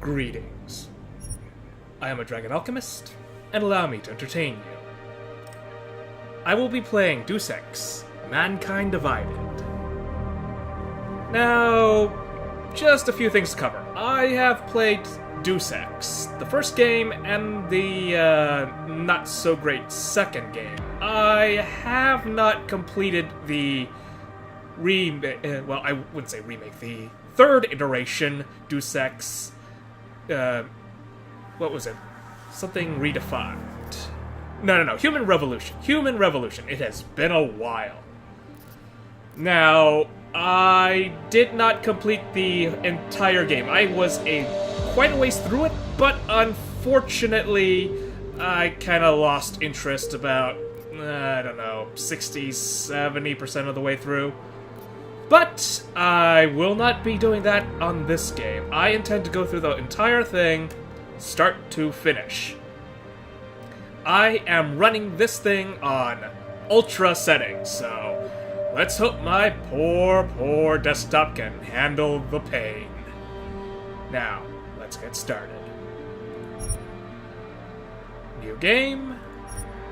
Greetings. I am a Dragon Alchemist, and allow me to entertain you. I will be playing Deus Ex, Mankind Divided. Now, just a few things to cover. I have played Deus Ex, the first game, and the not-so-great second game. I have not completed the well, I wouldn't say remake, the third iteration, Deus Ex, what was it? Something Redefined. No, Human Revolution. Human Revolution. It has been a while. Now, I did not complete the entire game. I was quite a ways through it, but unfortunately, I kind of lost interest about, I don't know, 60-70% of the way through. But I will not be doing that on this game. I intend to go through the entire thing, start to finish. I am running this thing on ultra settings, so let's hope my poor desktop can handle the pain. Now, let's get started. New game,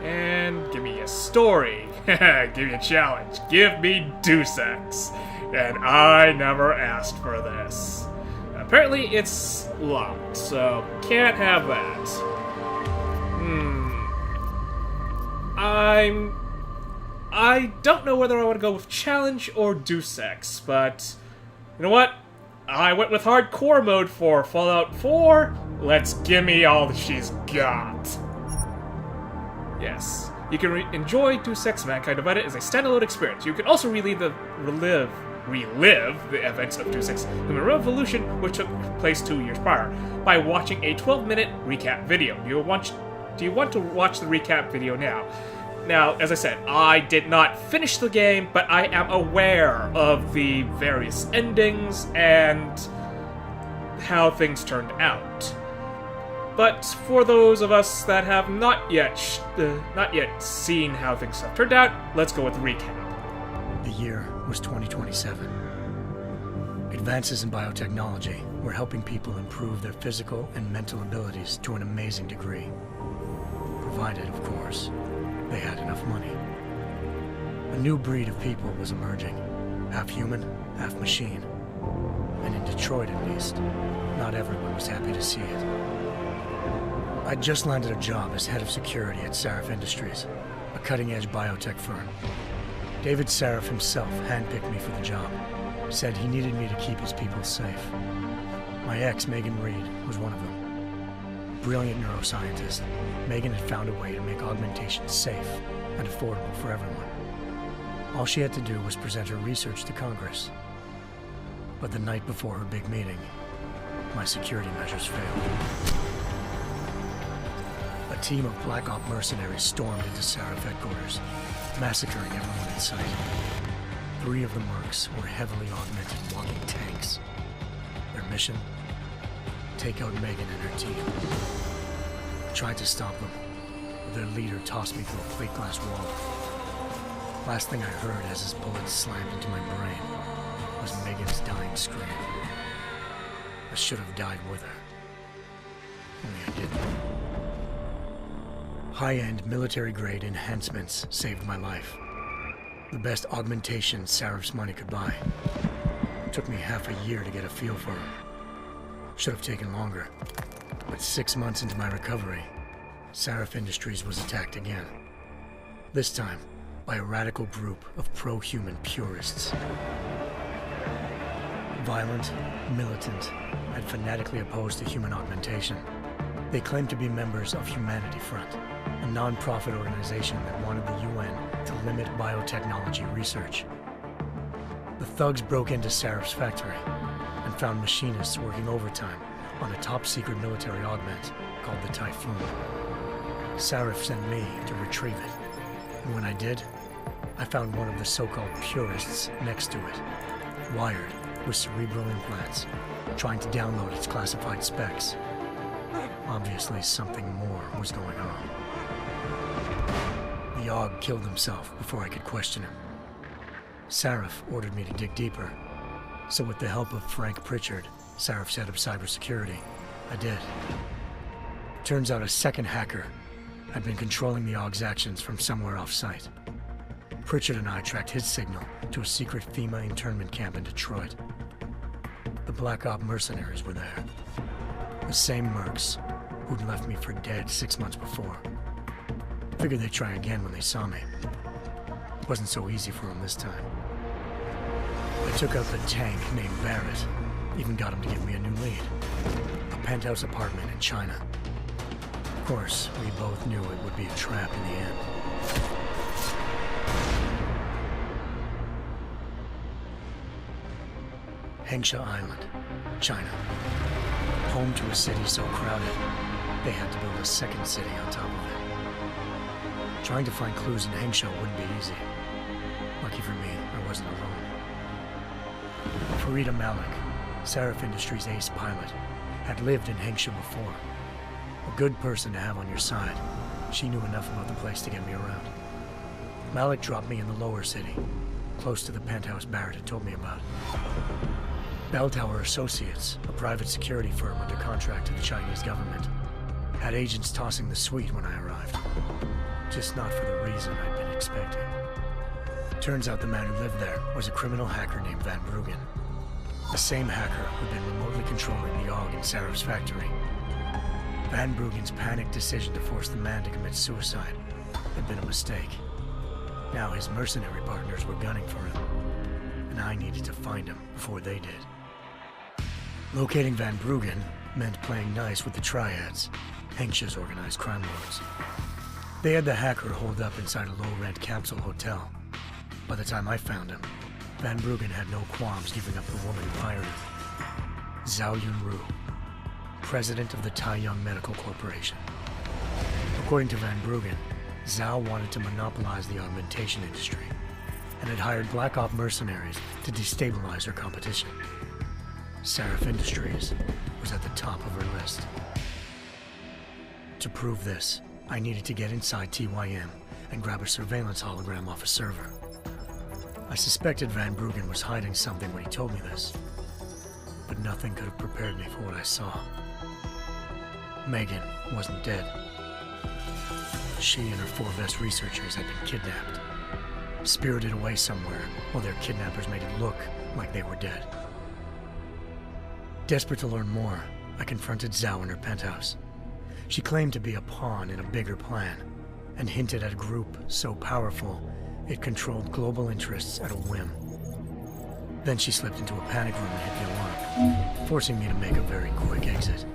and give me a story. Give me a challenge. Give me Deus Ex. And I never asked for this. Apparently it's locked, so can't have that. I don't know whether I want to go with challenge or Deus Ex, but you know what? I went with hardcore mode for Fallout 4. Let's gimme all that she's got. Yes. You can enjoy Deus Ex Mankind Divided as a standalone experience. You can also relive the events of Deus Ex Human Revolution, which took place 2 years prior, by watching a 12-minute recap video. Do you want to watch the recap video now? Now, as I said, I did not finish the game, but I am aware of the various endings and how things turned out. But for those of us that have not yet seen how things have turned out, let's go with the recap. The year was 2027. Advances in biotechnology were helping people improve their physical and mental abilities to an amazing degree. Provided, of course, they had enough money. A new breed of people was emerging, half human, half machine. And in Detroit, at least, not everyone was happy to see it. I'd just landed a job as head of security at Sarif Industries, a cutting-edge biotech firm. David Sarif himself handpicked me for the job, said he needed me to keep his people safe. My ex, Megan Reed, was one of them. Brilliant neuroscientist, Megan had found a way to make augmentation safe and affordable for everyone. All she had to do was present her research to Congress. But the night before her big meeting, my security measures failed. A team of Black Op mercenaries stormed into Sarif headquarters, massacring everyone in sight. 3 of the mercs were heavily augmented walking tanks. Their mission? Take out Megan and her team. I tried to stop them, but their leader tossed me through a plate glass wall. Last thing I heard as his bullets slammed into my brain was Megan's dying scream. I should have died with her. Only I didn't. High-end military-grade enhancements saved my life. The best augmentation Sarif's money could buy. It took me half a year to get a feel for her. Should have taken longer. But 6 months into my recovery, Sarif Industries was attacked again. This time, by a radical group of pro-human purists. Violent, militant, and fanatically opposed to human augmentation. They claimed to be members of Humanity Front, a non-profit organization that wanted the UN to limit biotechnology research. The thugs broke into Sarif's factory and found machinists working overtime on a top-secret military augment called the Typhoon. Sarif sent me to retrieve it, and when I did, I found one of the so-called purists next to it, wired with cerebral implants, trying to download its classified specs. Obviously, something more was going on. The Aug killed himself before I could question him. Sarif ordered me to dig deeper, so with the help of Frank Pritchard, Sarif's head of cybersecurity, I did. Turns out a second hacker had been controlling the AUG's actions from somewhere off-site. Pritchard and I tracked his signal to a secret FEMA internment camp in Detroit. The Black Op mercenaries were there. The same mercs who'd left me for dead 6 months before. Figured they'd try again when they saw me. It wasn't so easy for them this time. I took out the tank named Barrett. Even got him to give me a new lead. A penthouse apartment in China. Of course, we both knew it would be a trap in the end. Hengsha Island, China. Home to a city so crowded, they had to build a second city on top of it. Trying to find clues in Hengsha wouldn't be easy. Lucky for me, I wasn't alone. Farida Malik, Seraph Industries' ace pilot, had lived in Hengsha before. A good person to have on your side. She knew enough about the place to get me around. Malik dropped me in the lower city, close to the penthouse Barrett had told me about. Bell Tower Associates, a private security firm under contract to the Chinese government, had agents tossing the suite when I arrived. Just not for the reason I'd been expecting. Turns out the man who lived there was a criminal hacker named Van Bruggen. The same hacker who'd been remotely controlling the AUG in Seraph's factory. Van Bruggen's panicked decision to force the man to commit suicide had been a mistake. Now his mercenary partners were gunning for him, and I needed to find him before they did. Locating Van Bruggen meant playing nice with the Triads, Hengsha's organized crime lords. They had the hacker holed up inside a low-rent capsule hotel. By the time I found him, Van Bruggen had no qualms giving up the woman who hired him. Zhao Yunru, president of the Taiyang Medical Corporation. According to Van Bruggen, Zhao wanted to monopolize the augmentation industry and had hired Black Op mercenaries to destabilize her competition. Seraph Industries was at the top of her list. To prove this, I needed to get inside TYM and grab a surveillance hologram off a server. I suspected Van Bruggen was hiding something when he told me this, but nothing could have prepared me for what I saw. Megan wasn't dead. She and her 4 best researchers had been kidnapped, spirited away somewhere while their kidnappers made it look like they were dead. Desperate to learn more, I confronted Zhao in her penthouse. She claimed to be a pawn in a bigger plan, and hinted at a group so powerful it controlled global interests at a whim. Then she slipped into a panic room and hit the alarm, forcing me to make a very quick exit.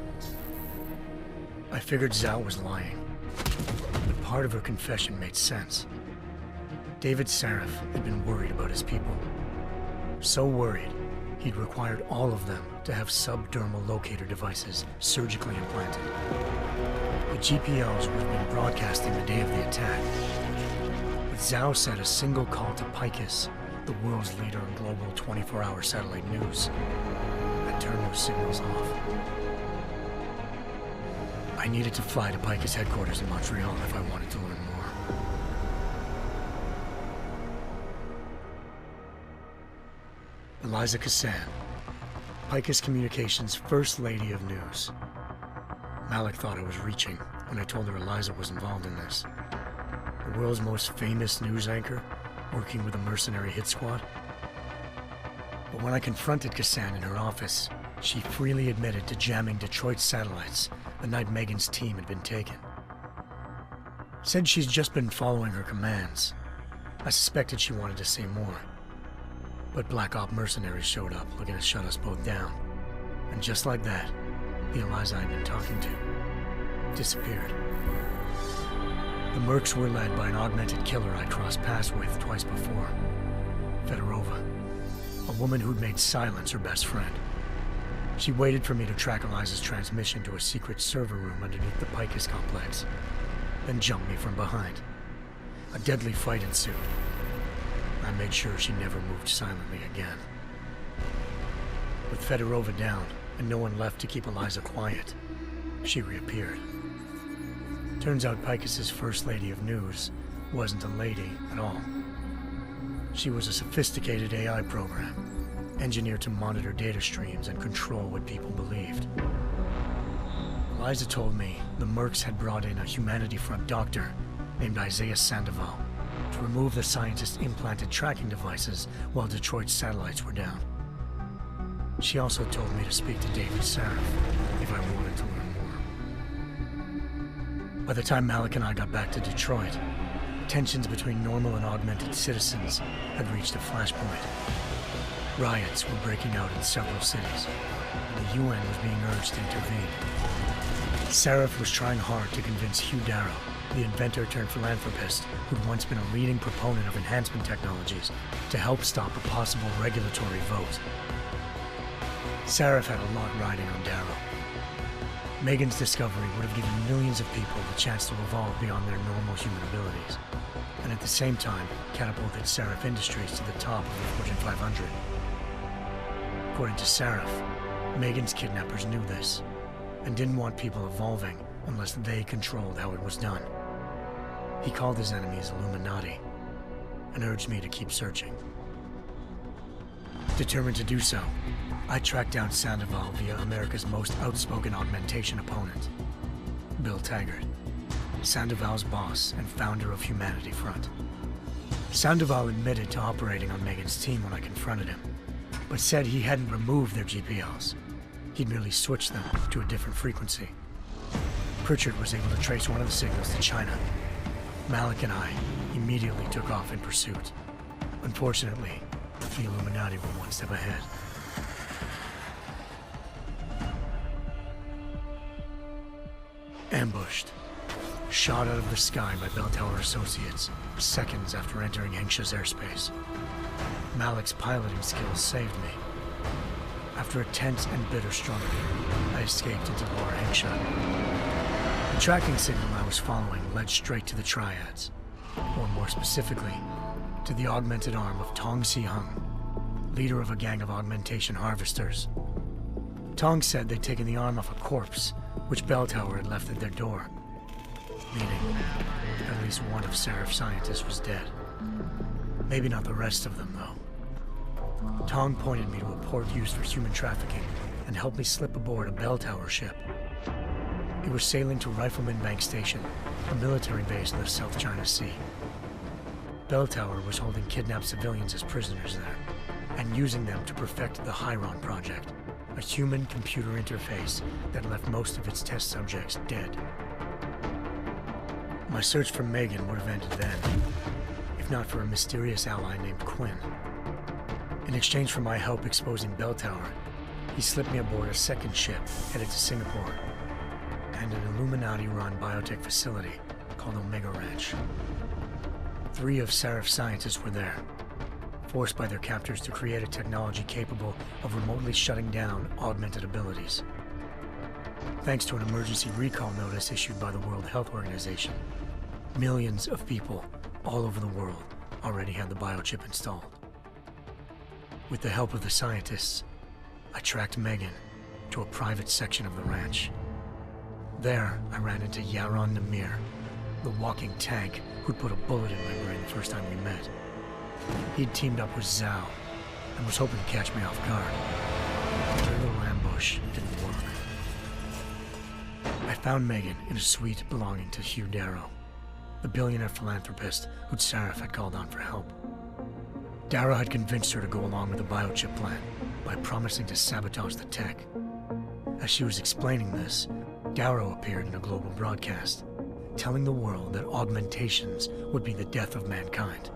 I figured Zhao was lying, but part of her confession made sense. David Seraph had been worried about his people. So worried, he'd required all of them to have subdermal locator devices surgically implanted. The GPLs would have been broadcasting the day of the attack. But Zhao said a single call to Picus, the world's leader in global 24-hour satellite news, had turned those signals off. I needed to fly to Picus headquarters in Montreal if I wanted to learn more. Eliza Kassan, Picus Communications' First Lady of News. Malik thought I was reaching when I told her Eliza was involved in this. The world's most famous news anchor, working with a mercenary hit squad. But when I confronted Kassan in her office, she freely admitted to jamming Detroit's satellites the night Megan's team had been taken. Said she's just been following her commands. I suspected she wanted to say more. But Black Op mercenaries showed up looking to shut us both down. And just like that, the Eliza I'd been talking to disappeared. The mercs were led by an augmented killer I'd crossed paths with twice before. Fedorova, a woman who'd made silence her best friend. She waited for me to track Eliza's transmission to a secret server room underneath the Picus complex, then jumped me from behind. A deadly fight ensued. I made sure she never moved silently again. With Fedorova down, and no one left to keep Eliza quiet, she reappeared. Turns out Picus's First Lady of News wasn't a lady at all. She was a sophisticated AI program, engineered to monitor data streams and control what people believed. Eliza told me the Mercs had brought in a Humanity Front doctor named Isaiah Sandoval to remove the scientist's implanted tracking devices while Detroit's satellites were down. She also told me to speak to David Sarif if I wanted to learn more. By the time Malik and I got back to Detroit, tensions between normal and augmented citizens had reached a flashpoint. Riots were breaking out in several cities, and the UN was being urged to intervene. Sarif was trying hard to convince Hugh Darrow, the inventor-turned-philanthropist who'd once been a leading proponent of enhancement technologies, to help stop a possible regulatory vote. Sarif had a lot riding on Darrow. Megan's discovery would have given millions of people the chance to evolve beyond their normal human abilities, and at the same time catapulted Sarif Industries to the top of the Fortune 500. According to Sarif, Megan's kidnappers knew this, and didn't want people evolving unless they controlled how it was done. He called his enemies Illuminati, and urged me to keep searching. Determined to do so, I tracked down Sandoval via America's most outspoken augmentation opponent, Bill Taggart, Sandoval's boss and founder of Humanity Front. Sandoval admitted to operating on Megan's team when I confronted him, but said he hadn't removed their GPLs. He'd merely switched them to a different frequency. Pritchard was able to trace one of the signals to China. Malik and I immediately took off in pursuit. Unfortunately, the Illuminati were one step ahead. Ambushed. Shot out of the sky by Bell Tower Associates, seconds after entering Hengsha's airspace. Malik's piloting skills saved me. After a tense and bitter struggle, I escaped into Lower Hengsha. The tracking signal I was following led straight to the Triads, or more specifically, to the augmented arm of Tong Si-hung, leader of a gang of augmentation harvesters. Tong said they'd taken the arm off a corpse, which Bell Tower had left at their door, meaning at least one of Sarif's scientists was dead. Maybe not the rest of them, though. Tong pointed me to a port used for human trafficking and helped me slip aboard a Bell Tower ship. It was sailing to Rifleman Bank Station, a military base in the South China Sea. Bell Tower was holding kidnapped civilians as prisoners there, and using them to perfect the Hyron Project, a human-computer interface that left most of its test subjects dead. My search for Megan would have ended then, if not for a mysterious ally named Quinn. In exchange for my help exposing Bell Tower, he slipped me aboard a second ship headed to Singapore, and an Illuminati-run biotech facility called Omega Ranch. 3 of Sarif's scientists were there, forced by their captors to create a technology capable of remotely shutting down augmented abilities. Thanks to an emergency recall notice issued by the World Health Organization, millions of people all over the world already had the biochip installed. With the help of the scientists, I tracked Megan to a private section of the ranch. There, I ran into Yaron Namir, the walking tank who'd put a bullet in my brain the first time we met. He'd teamed up with Zhao and was hoping to catch me off guard. Their little ambush didn't work. I found Megan in a suite belonging to Hugh Darrow, the billionaire philanthropist who'd Sarif had called on for help. Darrow had convinced her to go along with the biochip plan by promising to sabotage the tech. As she was explaining this, Darrow appeared in a global broadcast, telling the world that augmentations would be the death of mankind.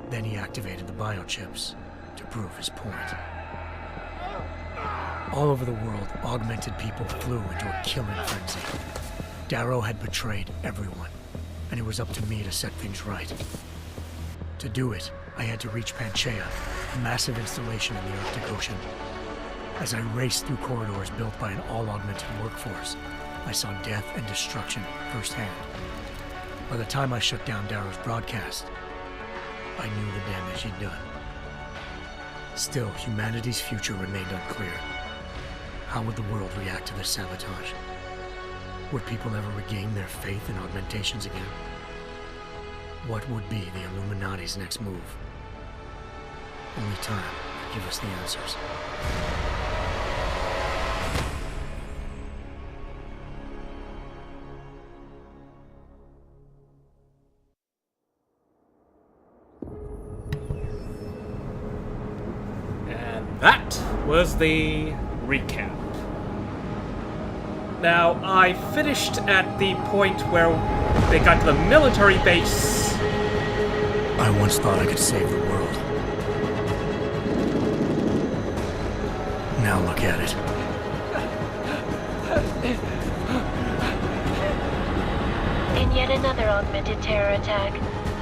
Then he activated the biochips to prove his point. All over the world, augmented people flew into a killing frenzy. Darrow had betrayed everyone, and it was up to me to set things right. To do it, I had to reach Panchaea, a massive installation in the Arctic Ocean. As I raced through corridors built by an all-augmented workforce, I saw death and destruction firsthand. By the time I shut down Darrow's broadcast, I knew the damage he'd done. Still, humanity's future remained unclear. How would the world react to this sabotage? Would people ever regain their faith in augmentations again? What would be the Illuminati's next move? Only time could give us the answers. that was the recap. Now, I finished at the point where they got to the military base. I once thought I could save the world. Now look at it. In yet another augmented terror attack,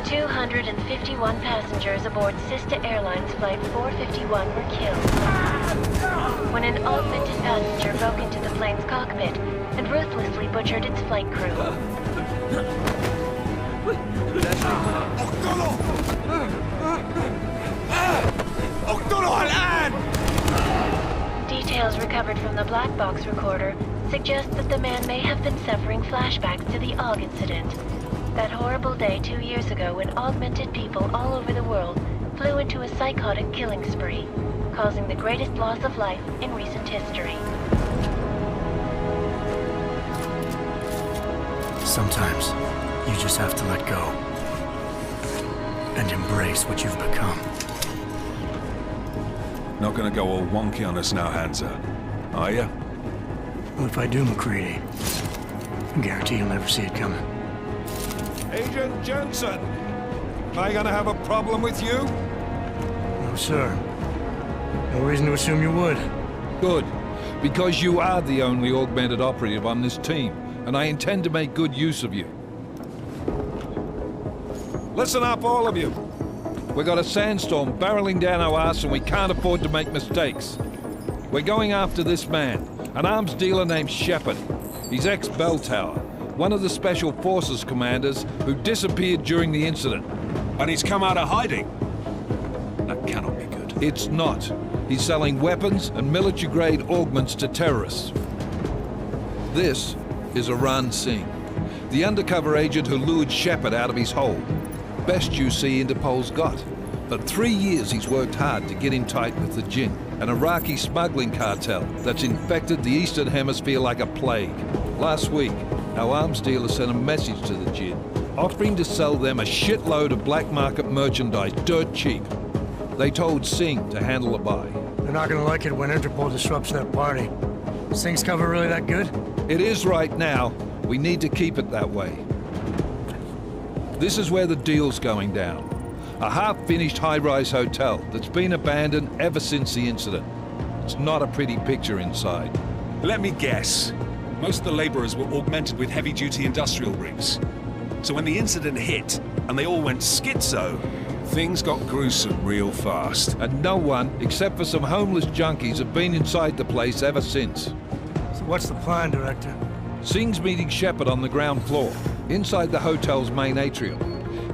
251 passengers aboard Sister Airlines Flight 451 were killed when an augmented passenger broke into the plane's cockpit and ruthlessly butchered its flight crew. Details recovered from the black box recorder suggest that the man may have been suffering flashbacks to the Aug incident. That horrible day 2 years ago when augmented people all over the world flew into a psychotic killing spree, causing the greatest loss of life in recent history. Sometimes, you just have to let go. And embrace what you've become. Not gonna go all wonky on us now, Hansa, are ya? Well, if I do, McCready, I guarantee you'll never see it coming. Agent Jensen! Am I gonna have a problem with you? No, sir. No reason to assume you would. Good, because you are the only augmented operative on this team, and I intend to make good use of you. Listen up, all of you. We got a sandstorm barreling down our arse and we can't afford to make mistakes. We're going after this man, an arms dealer named Shepard. He's ex-Bell Tower, one of the Special Forces commanders who disappeared during the incident. And he's come out of hiding. That cannot be good. It's not. He's selling weapons and military-grade augments to terrorists. This is Aran Singh, the undercover agent who lured Shepard out of his hole. Best you see Interpol's got. For 3 years he's worked hard to get in tight with the Jinn, an Iraqi smuggling cartel that's infected the Eastern Hemisphere like a plague. Last week, our arms dealer sent a message to the Jinn, offering to sell them a shitload of black market merchandise dirt cheap. They told Singh to handle the buy. They're not gonna like it when Interpol disrupts their party. Singh's cover really that good? It is right now. We need to keep it that way. This is where the deal's going down. A half-finished high-rise hotel that's been abandoned ever since the incident. It's not a pretty picture inside. Let me guess. Most of the laborers were augmented with heavy-duty industrial rigs. So when the incident hit, and they all went schizo, things got gruesome real fast. And no one, except for some homeless junkies, have been inside the place ever since. So what's the plan, Director? Singh's meeting Shepard on the ground floor, inside the hotel's main atrium.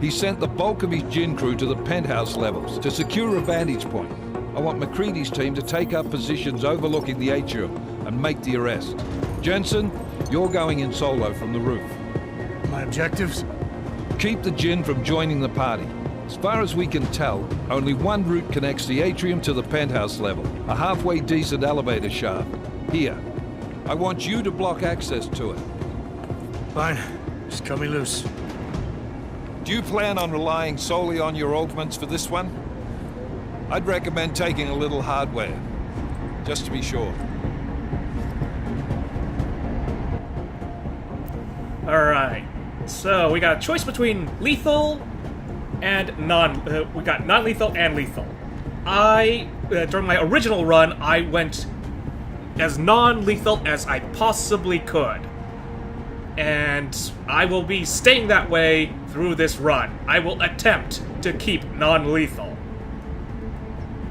He sent the bulk of his Jinn crew to the penthouse levels to secure a vantage point. I want McCready's team to take up positions overlooking the atrium and make the arrest. Jensen, you're going in solo from the roof. My objectives? Keep the Jinn from joining the party. As far as we can tell, only one route connects the atrium to the penthouse level, a halfway decent elevator shaft. Here. I want you to block access to it. Fine. Just cut me loose. Do you plan on relying solely on your augments for this one? I'd recommend taking a little hardware, just to be sure. Alright, so we got a choice between lethal and we got non-lethal and lethal. During my original run, I went as non-lethal as I possibly could. And I will be staying that way through this run. I will attempt to keep non-lethal.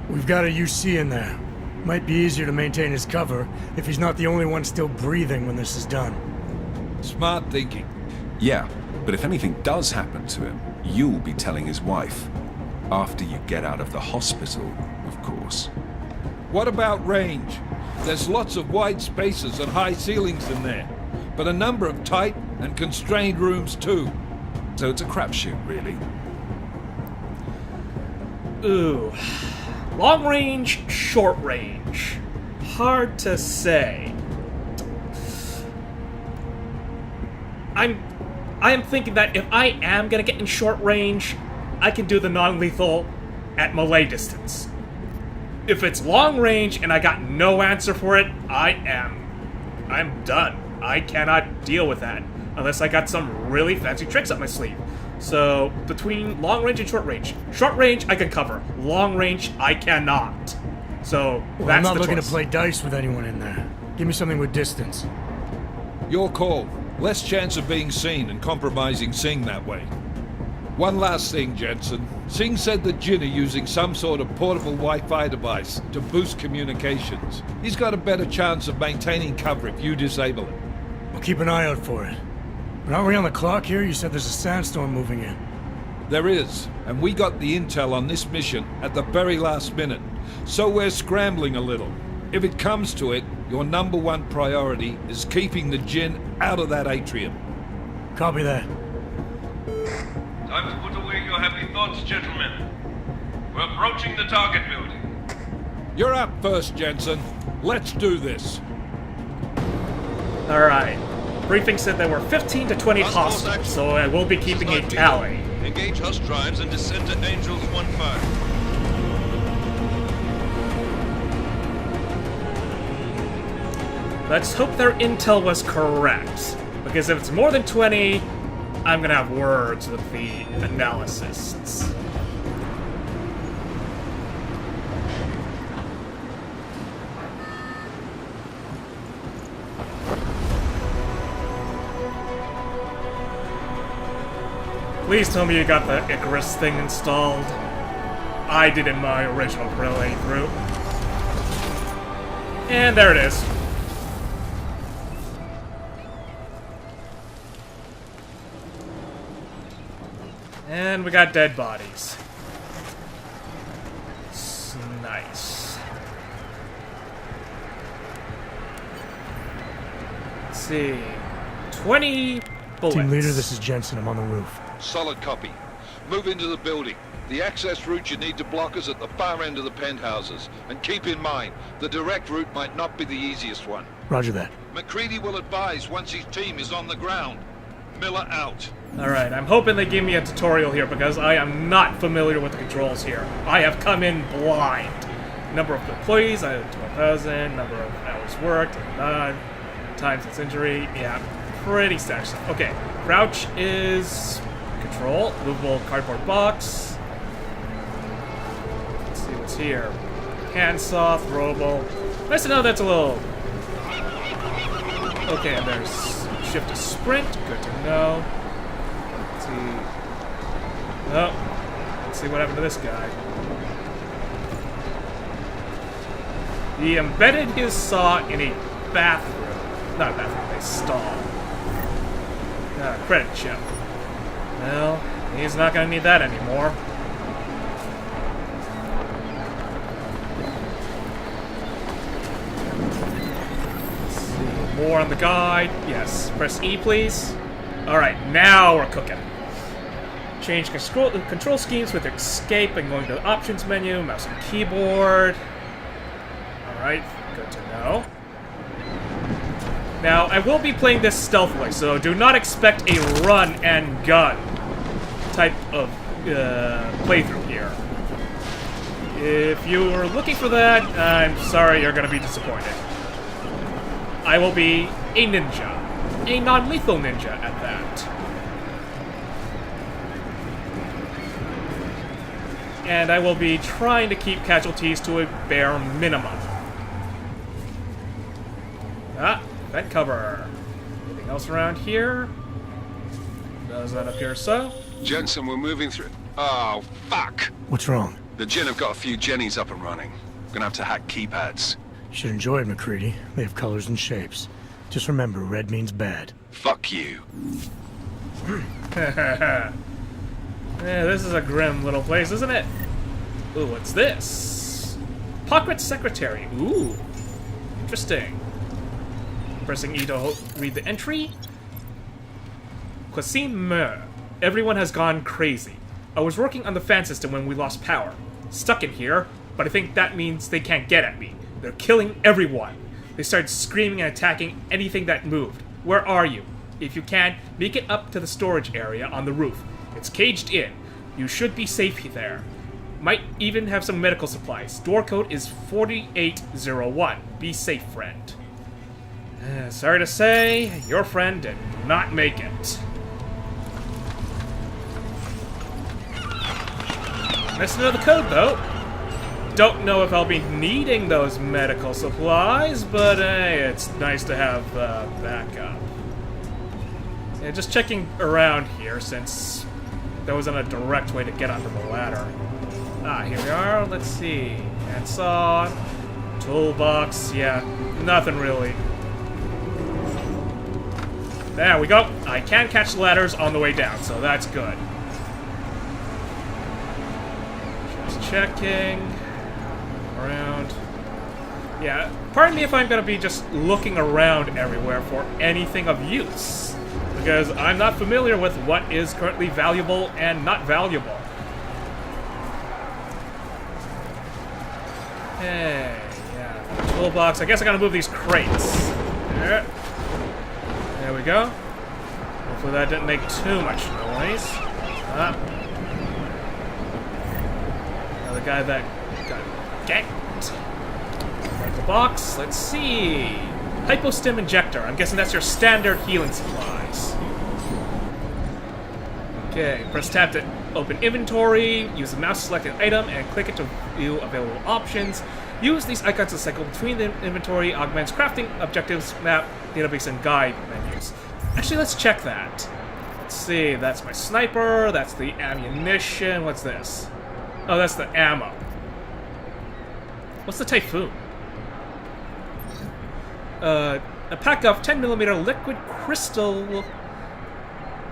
We've got a UC in there. Might be easier to maintain his cover if he's not the only one still breathing when this is done. Smart thinking. Yeah, but if anything does happen to him, you'll be telling his wife. After you get out of the hospital, of course. What about range? There's lots of wide spaces and high ceilings in there, but a number of tight and constrained rooms too. So it's a crapshoot, really. Ooh. Long range, short range. Hard to say. I am thinking that if I am gonna get in short range, I can do the non-lethal at melee distance. If it's long range and I got no answer for it, I'm done. I cannot deal with that unless I got some really fancy tricks up my sleeve. So between long range and short range I can cover. Long range I cannot. So Well, that's I'm not the looking choice. to play dice with anyone in there. Give me something with distance. Your call. Less chance of being seen and compromising Singh that way. One last thing, Jensen. Singh said that Jin are using some sort of portable Wi-Fi device to boost communications. He's got a better chance of maintaining cover if you disable it. I'll keep an eye out for it. But aren't we on the clock here? You said there's a sandstorm moving in. There is, and we got the intel on this mission at the very last minute, so we're scrambling a little. If it comes to it, your number one priority is keeping the Jinn out of that atrium. Copy that. Time to put away your happy thoughts, gentlemen. We're approaching the target building. You're up first, Jensen. Let's do this. Alright. Briefing said there were 15 to 20 hostiles, so I will be keeping a tally. Engage Husk drives and descend to Angels 1-5. Let's hope their intel was correct. Because if it's more than 20, I'm gonna have words with the analysts. Please tell me you got the Icarus thing installed. I did in my original playthrough. And there it is. And we got dead bodies. Nice. Let's see. 20 bullets. Team leader, this is Jensen. I'm on the roof. Solid copy. Move into the building. The access route you need to block is at the far end of the penthouses. And keep in mind, the direct route might not be the easiest one. Roger that. McCready will advise once his team is on the ground. Miller out. Alright, I'm hoping they give me a tutorial here because I am not familiar with the controls here. I have come in blind. Number of employees, I have 12,000. Number of hours worked, times its injury. Yeah, pretty stacked stuff. Okay, crouch is control. Movable cardboard box. Let's see what's here. Handsaw, throwable. Nice to know that's a little... Okay, and there's shift to sprint. Good to know. Let's see. Oh, let's see what happened to this guy. He embedded his saw in a bathroom. Not a bathroom, a stall. Credit chip. Well, he's not gonna need that anymore. Let's see. More on the guide. Yes. Press E, please. Alright, now we're cooking. Change control schemes with escape and going to the options menu, mouse and keyboard. Alright, good to know. Now, I will be playing this stealthily, so do not expect a run and gun type of playthrough here. If you were looking for that, I'm sorry, you're going to be disappointed. I will be a ninja. A non-lethal ninja at that. And I will be trying to keep casualties to a bare minimum. Vent cover. Anything else around here? Does that appear so? Jensen, we're moving through... Oh, fuck! What's wrong? The Jinn have got a few Jennies up and running. Gonna have to hack keypads. You should enjoy it, McCready. They have colors and shapes. Just remember, red means bad. Fuck you. Yeah, this is a grim little place, isn't it? Ooh, what's this? Pocket secretary. Ooh, interesting. Pressing E to read the entry. Quasim Mer. Everyone has gone crazy. I was working on the fan system when we lost power. Stuck in here, but I think that means they can't get at me. They're killing everyone. They started screaming and attacking anything that moved. Where are you? If you can, make it up to the storage area on the roof. It's caged in. You should be safe there. Might even have some medical supplies. Door code is 4801. Be safe, friend. Sorry to say, your friend did not make it. Nice to know the code, though. Don't know if I'll be needing those medical supplies, but hey, it's nice to have backup. Yeah, just checking around here, since there wasn't a direct way to get onto the ladder. Ah, here we are. Let's see. Handsaw, toolbox. Yeah, nothing really. There we go. I can catch ladders on the way down, so that's good. Just checking around. Yeah, pardon me if I'm gonna be just looking around everywhere for anything of use, because I'm not familiar with what is currently valuable and not valuable. Hey, yeah, toolbox. I guess I gotta move these crates. There we go. Hopefully that didn't make too much noise. Another guy that got ganked. Right the box. Let's see. Hypostim injector. I'm guessing that's your standard healing supplies. Okay, press tab to open inventory. Use the mouse to select an item and click it to view available options. Use these icons to cycle between the inventory, augments crafting, objectives, map, database, and guide menus. Actually, let's check that. Let's see, that's my sniper, that's the ammunition, what's this? Oh, that's the ammo. What's the Typhoon? A pack of 10mm liquid crystal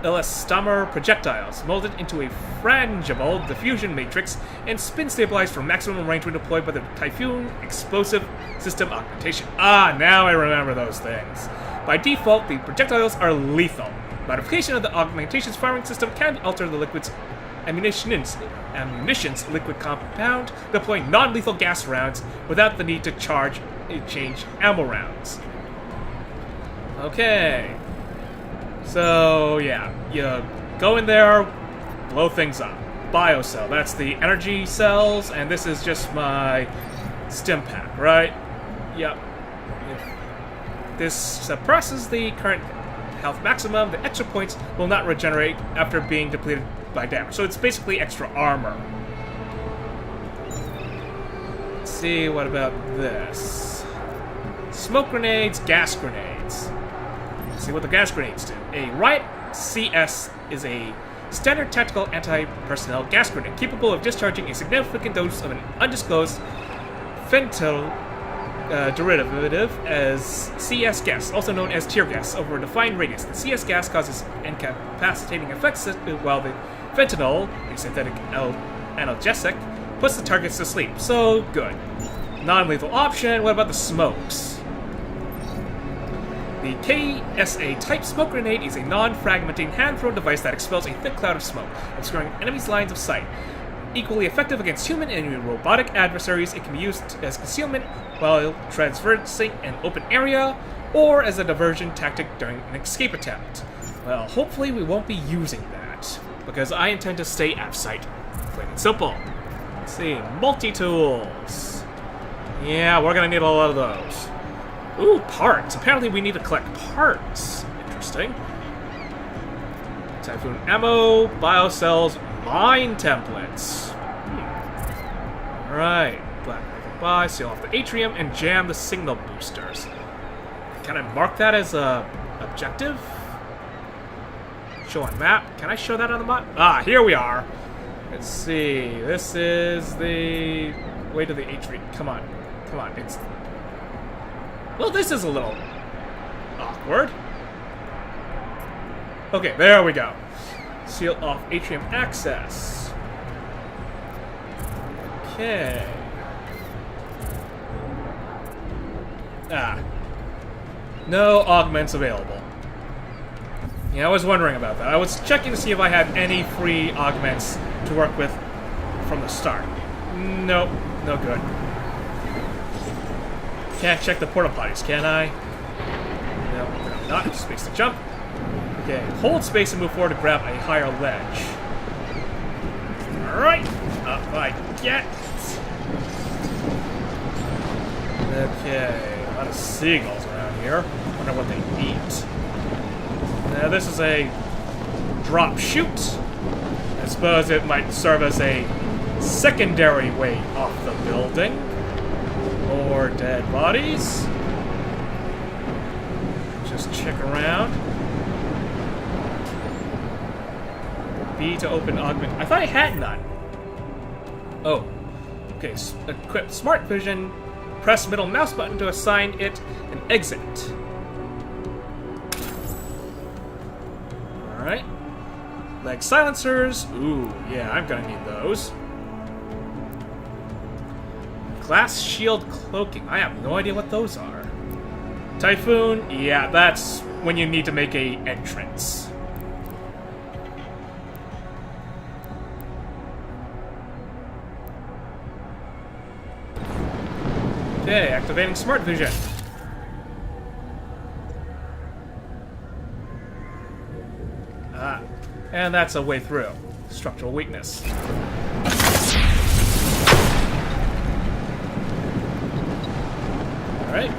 elastomer projectiles molded into a frangible diffusion matrix and spin stabilized for maximum range when deployed by the Typhoon explosive system augmentation. Ah, now I remember those things. By default, the projectiles are lethal. Modification of the augmentation's firing system can alter the liquid's ammunition's liquid compound, deploying non-lethal gas rounds without the need to change ammo rounds. Okay. So, yeah, you go in there, blow things up. Biocell, that's the energy cells, and this is just my stim pack, right? Yep. If this suppresses the current health maximum, the extra points will not regenerate after being depleted by damage. So it's basically extra armor. Let's see, what about this? Smoke grenades, gas grenades. Let's see what the gas grenades do. A Riot CS is a standard tactical anti-personnel gas grenade capable of discharging a significant dose of an undisclosed fentanyl derivative as CS gas, also known as tear gas, over a defined radius. The CS gas causes incapacitating effects while the fentanyl, a synthetic analgesic, puts the targets to sleep. So, good. Non-lethal option. What about the smokes? The KSA-type smoke grenade is a non-fragmenting hand-thrown device that expels a thick cloud of smoke, obscuring enemies' lines of sight. Equally effective against human and robotic adversaries, it can be used as concealment while traversing an open area, or as a diversion tactic during an escape attempt. Well, hopefully we won't be using that, because I intend to stay out of sight. Plain and simple. Let's see, multi-tools. Yeah, we're gonna need a lot of those. Ooh, parts. Apparently we need to collect parts. Interesting. Typhoon ammo, biocells, mine templates. Alright. Black rifle buy, seal off the atrium, and jam the signal boosters. Can I mark that as a objective? Show on map. Can I show that on the map? Ah, here we are. Let's see. This is the way to the atrium. Come on. Come on. It's... Well, this is a little awkward. Okay, there we go. Seal off atrium access. Okay. Ah. No augments available. Yeah, I was wondering about that. I was checking to see if I had any free augments to work with from the start. Nope, no good. Can't check the porta potties, can I? No, not. Space to jump. Okay, hold space and move forward to grab a higher ledge. Alright, up I Get! Okay, a lot of seagulls around here. Wonder what they eat. Now this is a drop chute. I suppose it might serve as a secondary way off the building. More dead bodies. Just check around. B to open augment. I thought I had none. Oh. Okay, equip smart vision. Press middle mouse button to assign it an exit. Alright. Leg silencers. Ooh, yeah, I'm gonna need those. Glass shield cloaking. I have no idea what those are. Typhoon. Yeah, that's when you need to make a entrance. Okay, activating smart vision. And that's a way through. Structural weakness. Alright.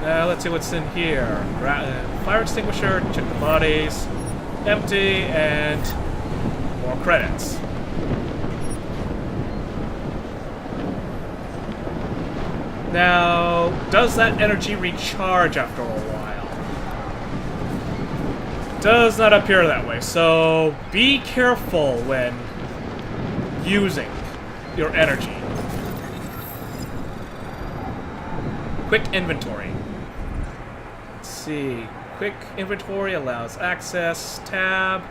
Now let's see what's in here. Fire extinguisher, check the bodies. Empty, and more credits. Now, does that energy recharge after a while? Does not appear that way, so be careful when using your energy. Quick inventory. Let's see. Quick inventory allows access. Tab.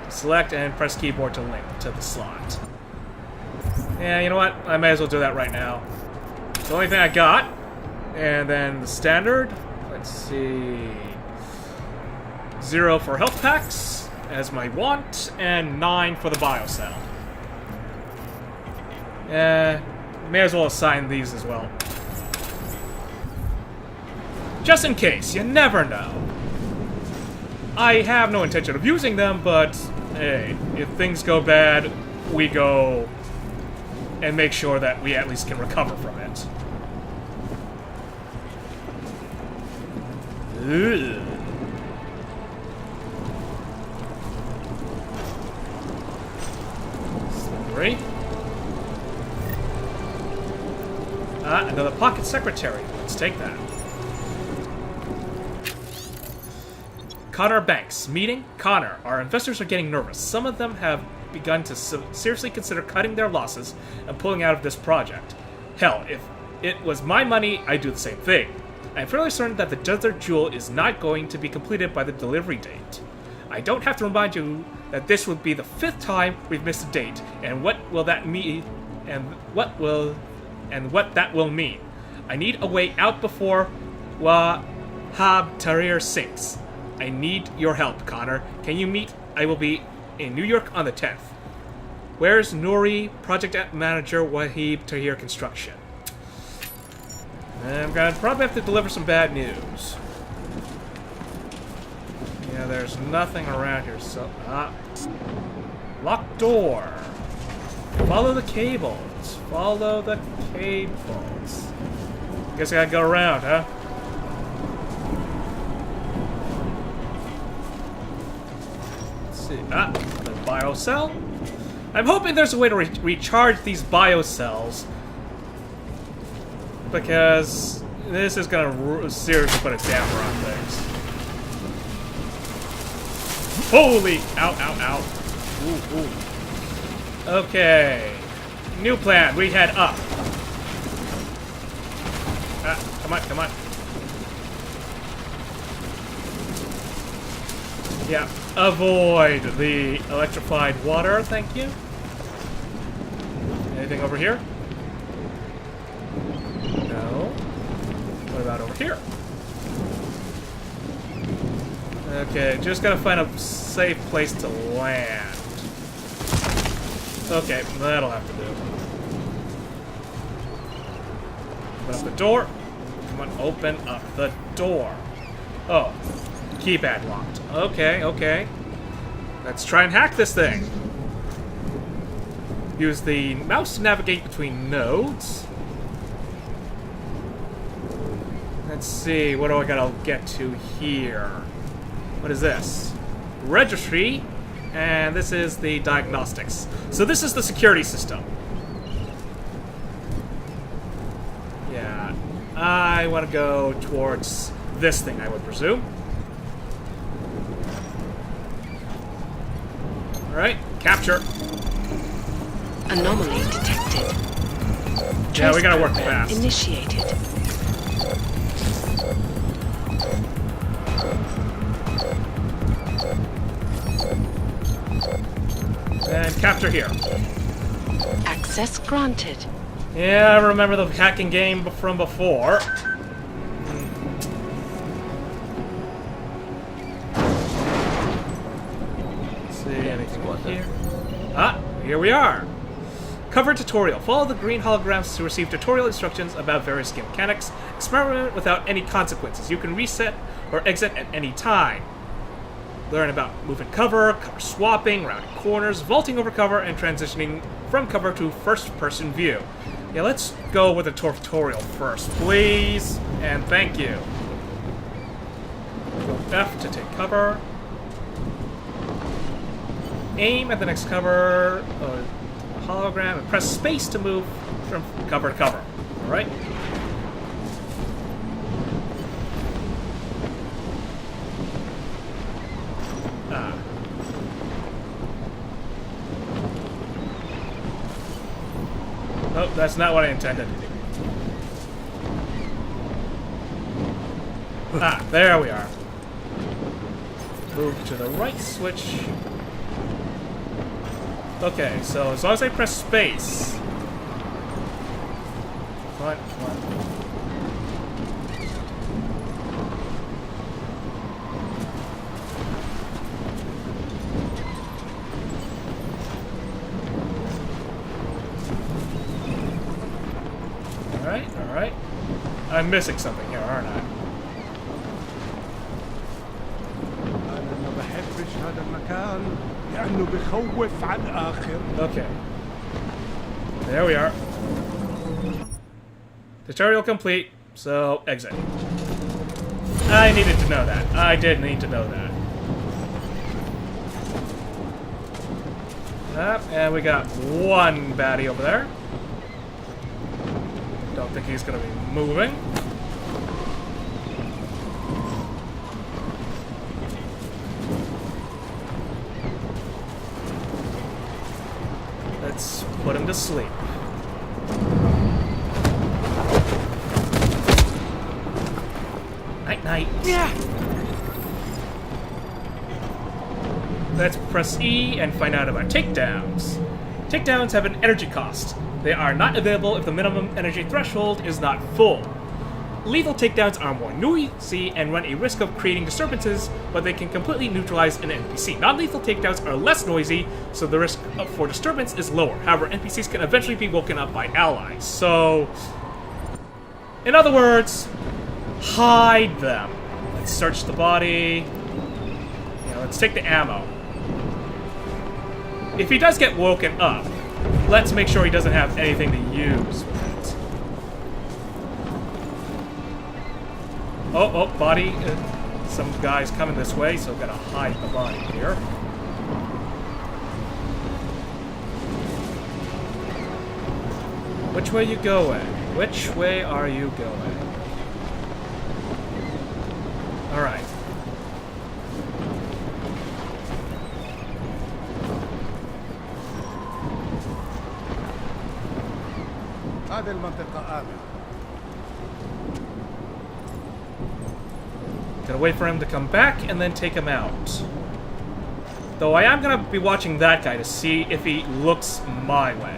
Select and press keyboard to link to the slot. Yeah, you know what? I may as well do that right now. It's the only thing I got. And then the standard. Let's see. 0 for health packs, as my want, and 9 for the biocell. May as well assign these as well. Just in case, you never know. I have no intention of using them, but hey, if things go bad, we go and make sure that we at least can recover from it. Ugh. Slippery. Another pocket secretary. Let's take that. Connor Banks. Meeting? Connor, our investors are getting nervous. Some of them have begun to seriously consider cutting their losses and pulling out of this project. Hell, if it was my money, I'd do the same thing. I'm fairly certain that the Desert Jewel is not going to be completed by the delivery date. I don't have to remind you that this would be the 5th time we've missed a date, and what will that mean? And what that will mean? I need a way out before Wahab Tahrir sinks. I need your help, Connor. Can you meet? I will be in New York on the 10th. Where's Nouri, project manager, Wahib Tahrir Construction? I'm gonna probably have to deliver some bad news. Yeah, there's nothing around here, so... Locked door. Follow the cables. Follow the cables. Guess I gotta go around, huh? The biocell. I'm hoping there's a way to recharge these biocells, because this is gonna seriously put a damper on things. Holy! Ow, ow, ow. Ooh, ooh. Okay. New plan. We head up. Come on, come on. Yeah. Avoid the electrified water, thank you. Anything over here? No. What about over here? Okay, just gotta find a safe place to land. Okay, that'll have to do. Open up the door. Come on, open up the door. Oh. Keypad locked. Okay, okay. Let's try and hack this thing. Use the mouse to navigate between nodes. Let's see, what do I gotta get to here? What is this? Registry, and this is the diagnostics. So this is the security system. Yeah, I want to go towards this thing, I would presume. Alright, capture. Anomaly detected. Yeah, we gotta work Program fast. Initiated. And capture here. Access granted. Yeah, I remember the hacking game from before. Let's see, anything here? Ah, here we are. Cover tutorial. Follow the green holograms to receive tutorial instructions about various game mechanics. Experiment without any consequences. You can reset or exit at any time. Learn about moving cover, cover swapping, rounding corners, vaulting over cover, and transitioning from cover to first-person view. Yeah, let's go with the tutorial first, please, and thank you. Go F to take cover. Aim at the next cover, hologram, and press space to move from cover to cover. All right. Oh, that's not what I intended. Ah, there we are. Move to the right switch. Okay, so as long as I press space. Come on. Alright. I'm missing something here, aren't I? Okay. There we are. Tutorial complete, so exit. I needed to know that. I did need to know that. And we got one baddie over there. Don't think he's gonna be moving. Let's put him to sleep. Night night. Yeah. Let's press E and find out about takedowns. Takedowns have an energy cost. They are not available if the minimum energy threshold is not full. Lethal takedowns are more noisy and run a risk of creating disturbances, but they can completely neutralize an NPC. Non-lethal takedowns are less noisy, so the risk for disturbance is lower. However, NPCs can eventually be woken up by allies. So, in other words, hide them. Let's search the body. Yeah, let's take the ammo. If he does get woken up, let's make sure he doesn't have anything to use with it. Oh, body. Some guy's coming this way, so gotta hide the body here. Which way you going? Which way are you going? Alright. هذه المنطقة آمنة. Gonna wait for him to come back and then take him out. Though I am gonna be watching that guy to see if he looks my way.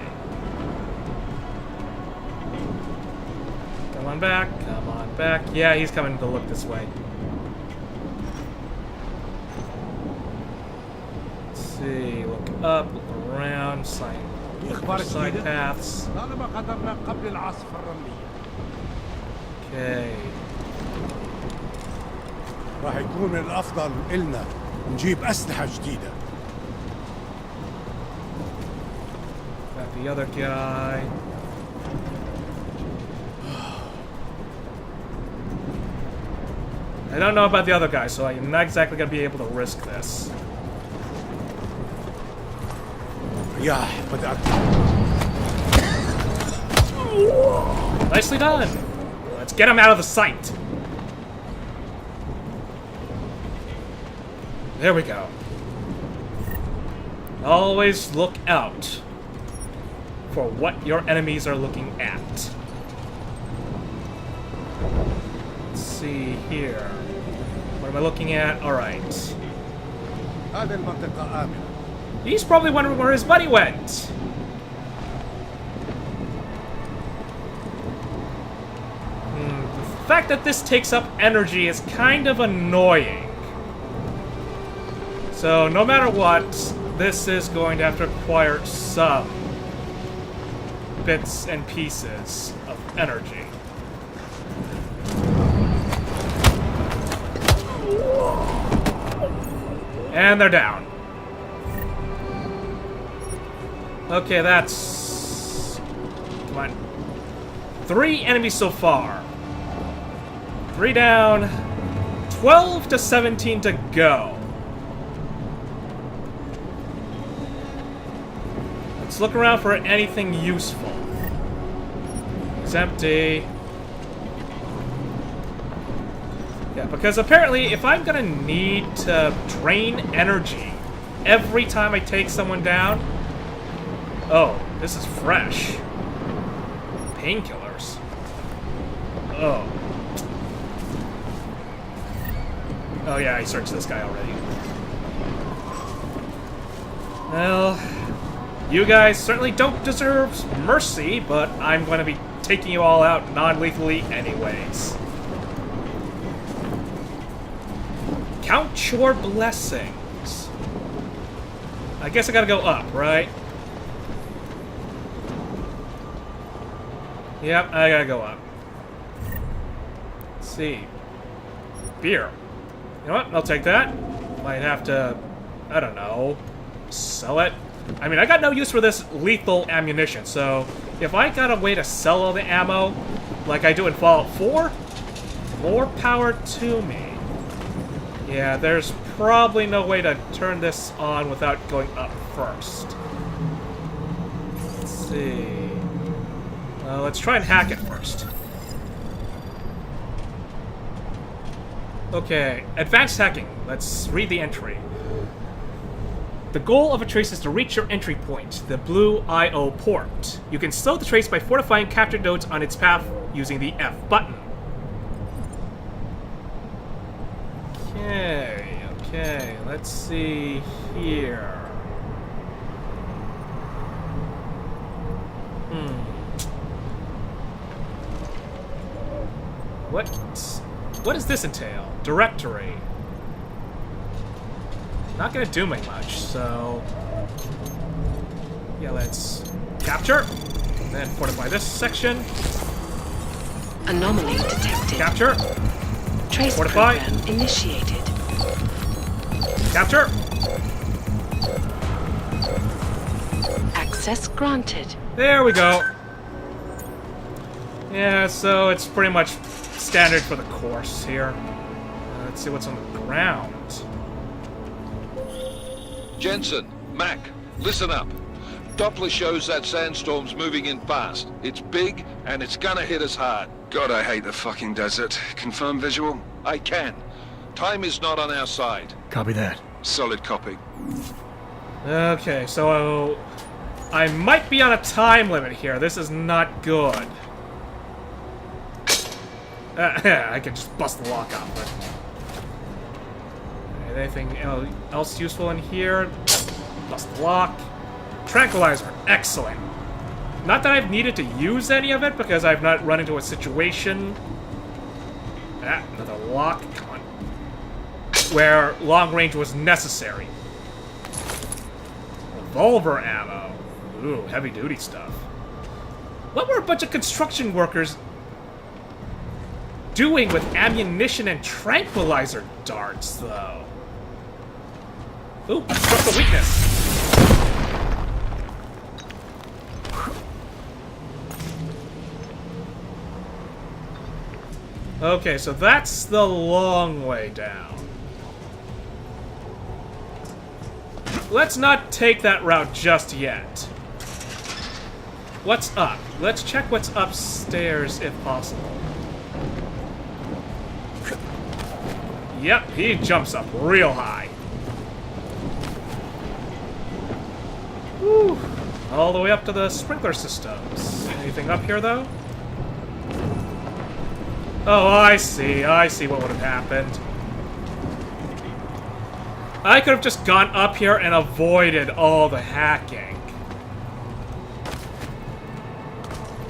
Come on back, come on back. Yeah, he's coming to look this way. Let's see, look up, look around, side paths. طالما قدرنا قبل العاصفة الرملية. Okay. راح يكون من الأفضل إلنا نجيب أسلحة جديدة. Got the other guy. I don't know about the other guy, so I'm not exactly gonna be able to risk this. Yeah, but Nicely done! Let's get him out of the sight! There we go. Always look out for what your enemies are looking at. Let's see here. What am I looking at? Alright. هذه المنطقة آمنة. He's probably wondering where his money went. The fact that this takes up energy is kind of annoying. So no matter what, this is going to have to require some bits and pieces of energy. And they're down. Okay, that's... Come on. 3 enemies so far. 3 down. 12 to 17 to go. Let's look around for anything useful. It's empty. Yeah, because apparently if I'm gonna need to drain energy every time I take someone down... Oh, this is fresh. Painkillers. Oh. Oh yeah, I searched this guy already. Well, you guys certainly don't deserve mercy, but I'm going to be taking you all out non-lethally anyways. Count your blessings. I guess I gotta go up, right? Yep, I gotta go up. Let's see. Beer. You know what? I'll take that. Might have to, I don't know, sell it. I mean, I got no use for this lethal ammunition, so if I got a way to sell all the ammo, like I do in Fallout 4, more power to me. Yeah, there's probably no way to turn this on without going up first. Let's see. Let's try and hack it first. Okay, advanced hacking. Let's read the entry. The goal of a trace is to reach your entry point, the blue I/O port. You can slow the trace by fortifying captured nodes on its path using the F button. Okay, let's see here. What does this entail? Directory. Not gonna do me much, so... Yeah, let's capture. Then fortify this section. Anomaly detected. Capture. Trace Fortify. program initiated. Capture. Access granted. There we go. Yeah, so it's pretty much standard for the course here. Let's see what's on the ground. Jensen, Mac, listen up. Doppler shows that sandstorm's moving in fast. It's big, and it's gonna hit us hard. God, I hate the fucking desert. Confirm visual? I can. Time is not on our side. Copy that. Solid copy. Okay, so I might be on a time limit here. This is not good. I can just bust the lock up, but... Anything else useful in here? Bust the lock. Tranquilizer, excellent. Not that I've needed to use any of it, because I've not run into a situation... another lock, come on. Where long range was necessary. Revolver ammo. Ooh, heavy duty stuff. What were a bunch of construction workers doing with ammunition and tranquilizer darts, though? Ooh, struck the weakness. Okay, so that's the long way down. Let's not take that route just yet. What's up? Let's check what's upstairs if possible. Yep, he jumps up real high. Whew. All the way up to the sprinkler systems. Anything up here, though? Oh, I see what would have happened. I could have just gone up here and avoided all the hacking.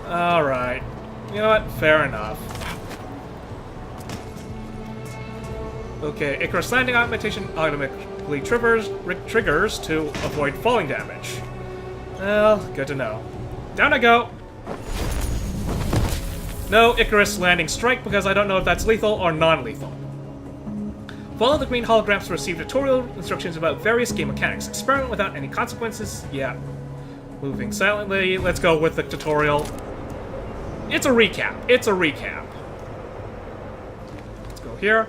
Alright. You know what? Fair enough. Okay, Icarus landing augmentation automatically triggers to avoid falling damage. Well, good to know. Down I go! No Icarus landing strike because I don't know if that's lethal or non-lethal. Follow the green holograms to receive tutorial instructions about various game mechanics. Experiment without any consequences. Yeah. Moving silently. Let's go with the tutorial. It's a recap. It's a recap. Let's go here.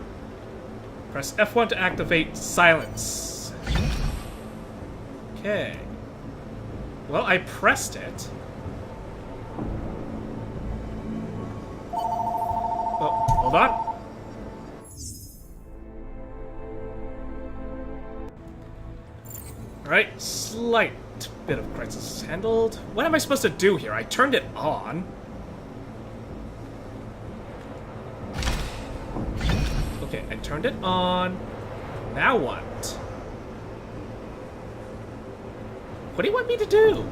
Press F1 to activate silence. Okay. Well, I pressed it. Oh, hold on. Alright, slight bit of crisis handled. What am I supposed to do here? I turned it on. Okay, I turned it on. Now what? What do you want me to do?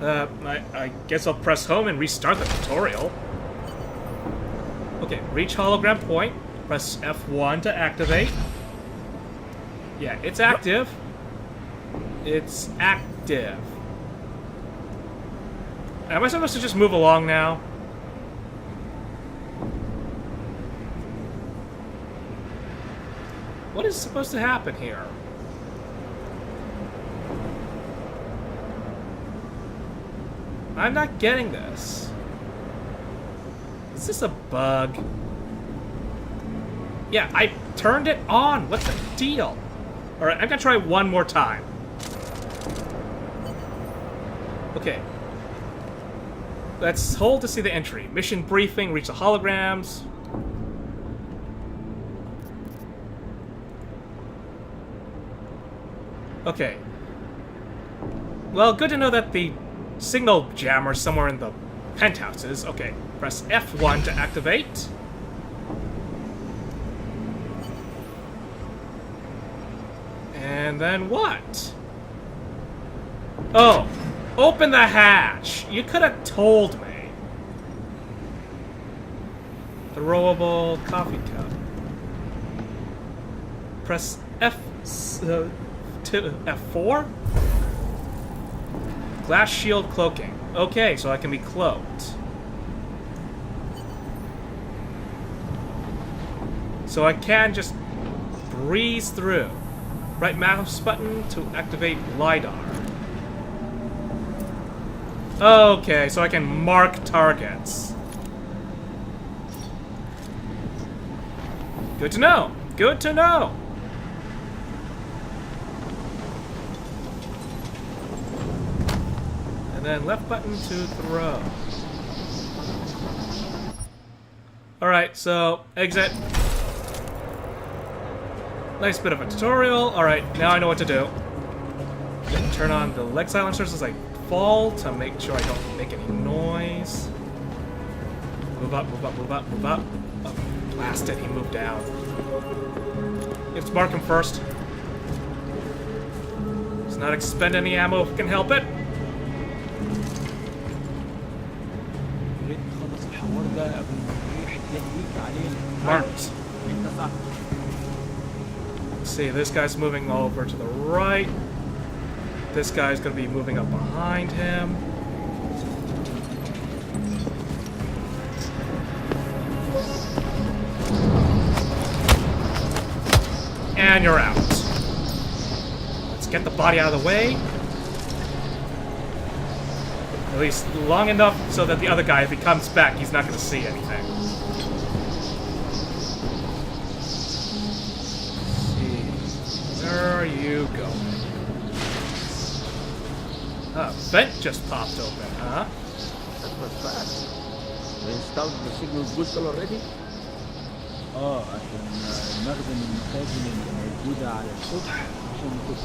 I guess I'll press home and restart the tutorial. Okay, reach hologram point. Press F1 to activate. Yeah, it's active. It's active. Am I supposed to just move along now? What is supposed to happen here? I'm not getting this. Is this a bug? Yeah, I turned it on. What's the deal? Alright, I'm gonna try one more time. Okay. Let's hold to see the entry. Mission briefing, reach the holograms. Okay. Well, good to know that the signal jammer's somewhere in the penthouses. Okay, press F1 to activate. And then what? Oh, open the hatch. You could have told me. Throwable coffee cup. Press F4? Glass shield cloaking. Okay, so I can be cloaked. So I can just breeze through. Right mouse button to activate LiDAR. Okay, so I can mark targets. Good to know. Good to know. And then left button to throw. Alright, so exit. Nice bit of a tutorial. Alright, now I know what to do. Turn on the leg silencers as I fall to make sure I don't make any noise. Move up, move up, move up, move up. Oh, blasted, he moved down. Let's mark him first. Let's not expend any ammo if we can help it. Marked. Let's see, this guy's moving over to the right. This guy's gonna be moving up behind him. And you're out. Let's get the body out of the way. At least long enough so that the other guy, if he comes back, he's not going to see anything. Let's see. Where are you going? Vent just popped open, huh? That was fast. We installed the signal booster already? عشان نخدم المخازن الموجودة على السطح عشان نخش.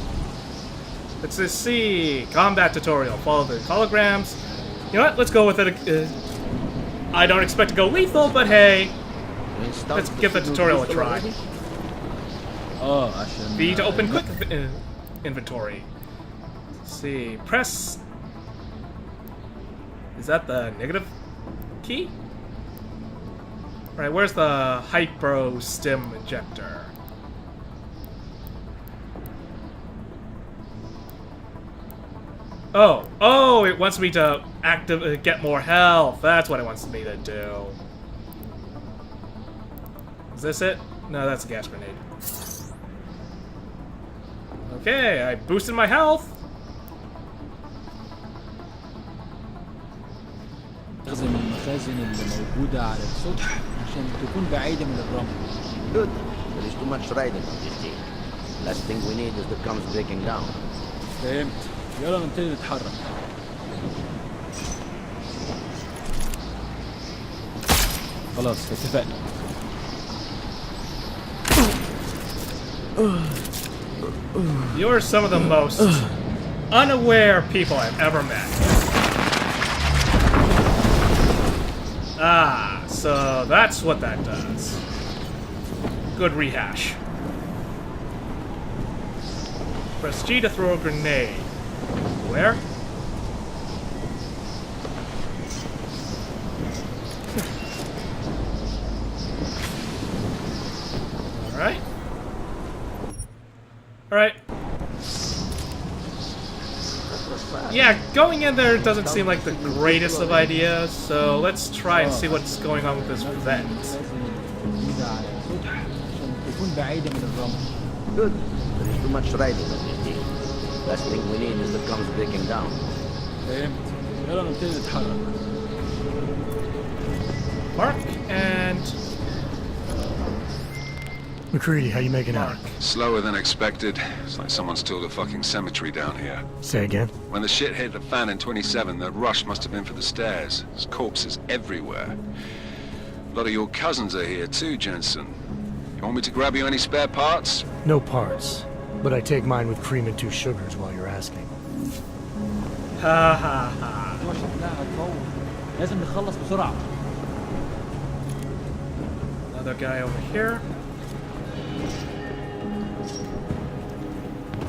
Let's just see. Combat tutorial. Follow the holograms. You know what? Let's go with it. I don't expect to go lethal, but hey, let's give the tutorial a try. عشان B to open quick inventory. Let's see. Press. Is that the negative key? Right, where's the hypro stim injector? Oh, it wants me to get more health. That's what it wants me to do. Is this it? No, that's a gas grenade. Okay, I boosted my health. نخزن المخازن اللي موجودة على السطح عشان تكون بعيدة من الرمل. Good. There is too much riding on this thing. Last thing we need is the comes breaking down. فهمت. يلا نبتدي نتحرك. خلاص اتفقنا. You're some of the most unaware people I've ever met. Ah, so that's what that does. Good rehash. Press G to throw a grenade. Where? Alright. Alright. Yeah, going in there doesn't seem like the greatest of ideas, so let's try and see what's going on with this vent. Good. There is too much riding on this thing. Last thing we need is the comes breaking down. فهمت. يلا نبتدي نتحرك. Mark and McCready, how you making out? Mark. Slower than expected. It's like someone's tilled a fucking cemetery down here. Say again? When the shit hit the fan in 27, the rush must have been for the stairs. There's corpses everywhere. A lot of your cousins are here too, Jensen. You want me to grab you any spare parts? No parts. But I take mine with cream and 2 sugars while you're asking. Ha ha ha. شكلها هتطول. لازم نخلص بسرعة. Another guy over here.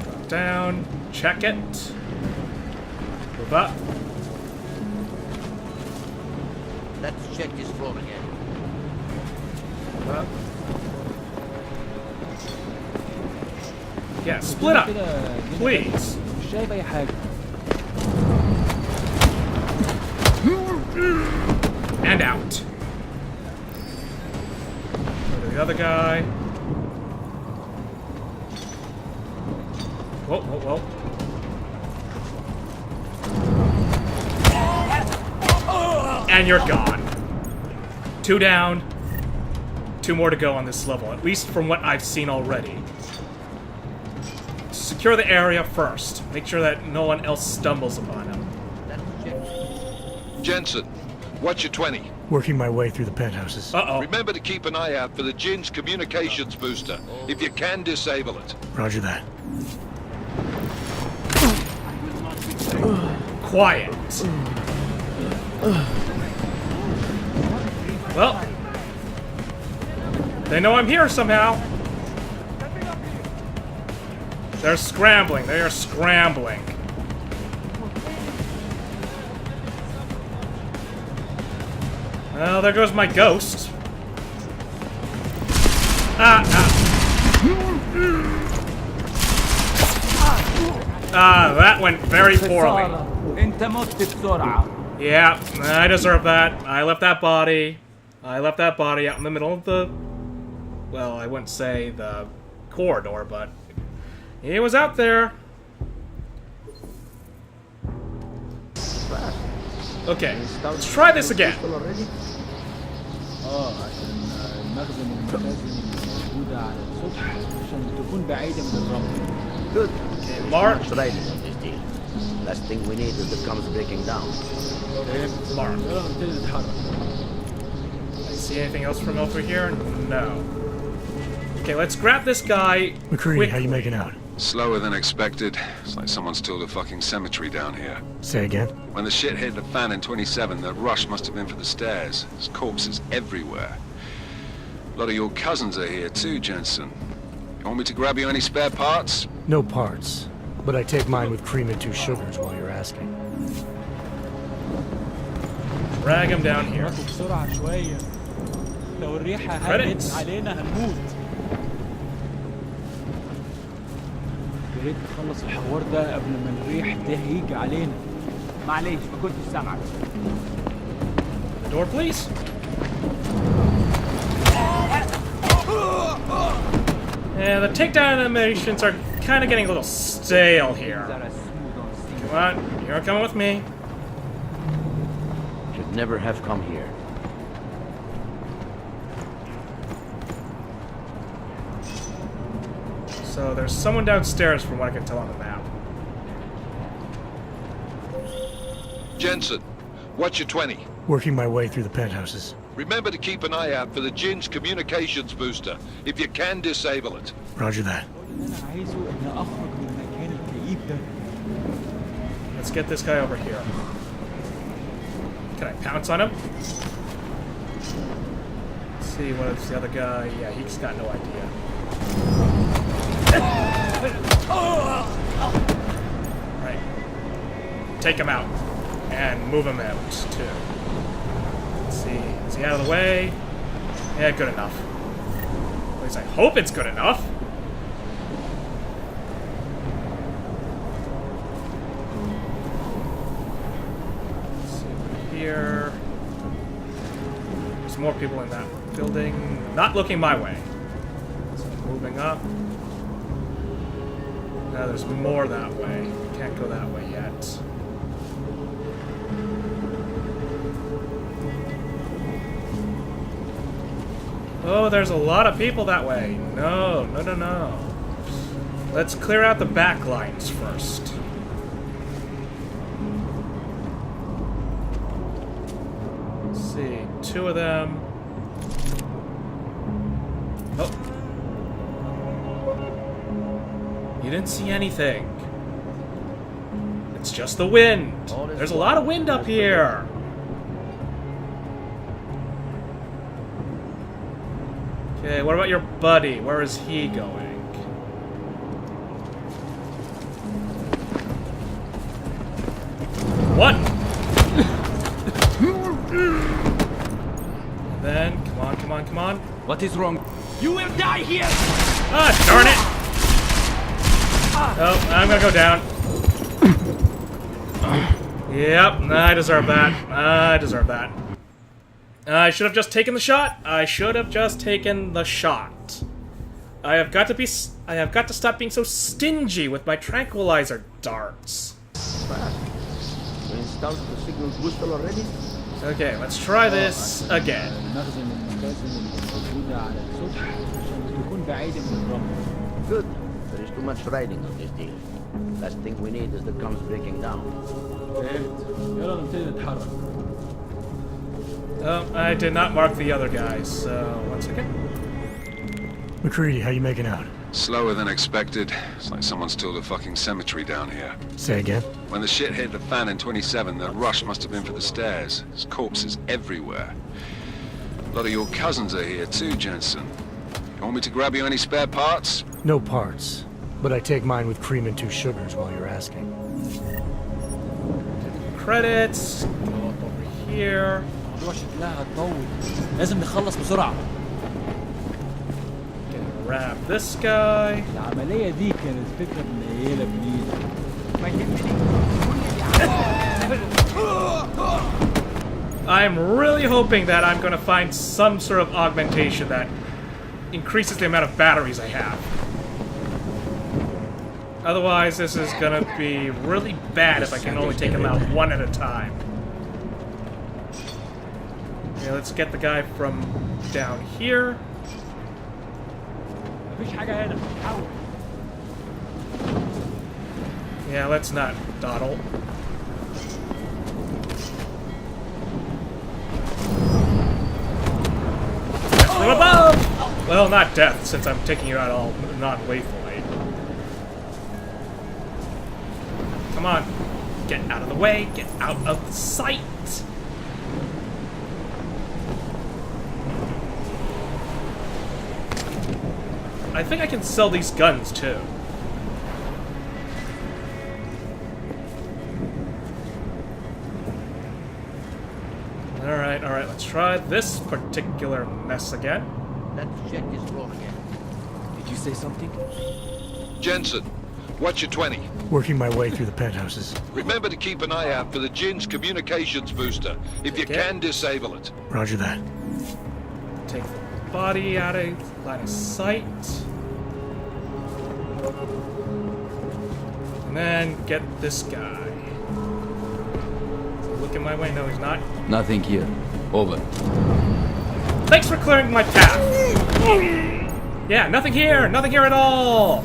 Drop down. Check it. Move up. Let's check this floor again. Move up. Yeah, split up, please. مش شايف أي حاجة. And out. Go to the other guy. Whoa, whoa, whoa. And you're gone. 2 down. 2 more to go on this level, at least from what I've seen already. Secure the area first. Make sure that no one else stumbles upon him. Jensen, what's your 20? Working my way through the penthouses. Uh-oh. Remember to keep an eye out for the Jin's communications booster. If you can, disable it. Roger that. Quiet. Well, they know I'm here somehow. They're scrambling. They are scrambling. Well, there goes my ghost. That went very poorly. أنت مت بسرعة. Yeah, I deserve that. I left that body out in the middle of the... Well, I wouldn't say the corridor, but... He was out there. Okay, let's try this again. عشان المخزن الموجودة على السطح عشان تكون بعيدة من الرمل. Good. Mark. Much riding on this deal. Last thing we need is the guns breaking down. Mark. يلا نبتدي نتحرك. See anything else from over here? No. Okay, let's grab this guy. McCready, how you making out? Slower than expected. It's like someone's tilled a fucking cemetery down here. Say again? When the shit hit the fan in 27, the rush must have been for the stairs. There's corpses everywhere. A lot of your cousins are here too, Jensen. You want me to grab you any spare parts? No parts, but I take mine with cream and 2 sugars while you're asking. Drag him down here. نتحركوا بسرعة شوية. لو الريحة هجت علينا هنموت. يا ريت نخلص الحوار ده قبل ما الريح ده يجي علينا. معلش ما كنتش سامعك. The door, please. Yeah, the takedown animations are kind of getting a little stale here. Come on, you're coming with me. Should never have come here. So there's someone downstairs from what I can tell on the map. Jensen, what's your 20? Working my way through the penthouses. Remember to keep an eye out for the Jin's communications booster. If you can, disable it. Roger that. اللي أنا عايزه إن أخرج من المكان الكئيب ده. Let's get this guy over here. Can I pounce on him? Let's see, what is the other guy? Yeah, he's got no idea. Right. Take him out. And move him out, too. Let's see. Is he out of the way? Yeah, good enough. At least I hope it's good enough. Let's see over here. There's more people in that building. Not looking my way. So moving up. Now there's more that way. Can't go that way yet. Oh, there's a lot of people that way. No, no, no, no. Let's clear out the back lines first. Let's see, 2 of them. Oh. You didn't see anything. It's just the wind. There's a lot of wind up here. Okay, what about your buddy? Where is he going? What? And then, come on, come on, come on. What is wrong? You will die here! Ah, darn it! Oh, I'm gonna go down. Yep, I deserve that. I deserve that. I should have just taken the shot. I should have just taken the shot. I have got to stop being so stingy with my tranquilizer darts. You installed the signal booster already? Okay, let's try this again. المخزن الموجودة على السطح عشان تكون بعيدة من الرمل. Good. There is too much riding on this deal. Last thing we need is the guns breaking down. فهمت. يلا نبتدي نتحرك. Oh, I did not mark the other guys, so 1 second. McCready, how you making out? Slower than expected. It's like someone's tilled a fucking cemetery down here. Say again? When the shit hit the fan in 27, the rush must have been for the stairs. There's corpses everywhere. A lot of your cousins are here too, Jensen. You want me to grab you any spare parts? No parts, but I take mine with cream and 2 sugars while you're asking. Credits. Go up over here. الموضوع شكلها هتطول. لازم نخلص بسرعة. Grab this guy. العملية دي كانت فكرة منيلة بنيلة. I'm really hoping that I'm going to find some sort of augmentation that increases the amount of batteries I have. Otherwise, this is going to be really bad if I can only take them out one at a time. Okay, let's get the guy from down here. مفيش حاجة هنا. حاول. Yeah, let's not dawdle. From above! Well, not death, since I'm taking you out all non-lethally. Come on. Get out of the way. Get out of sight. I think I can sell these guns, too. Alright, let's try this particular mess again. That check is wrong again. Did you say something? Jensen, what's your 20? Working my way through the penthouses. Remember to keep an eye out for the Jin's communications booster. If you Okay. can, disable it. Roger that. Take the body out of line of sight. And then get this guy. Looking my way? No, he's not. Nothing here. Over. Thanks for clearing my path. Yeah, nothing here. Nothing here at all.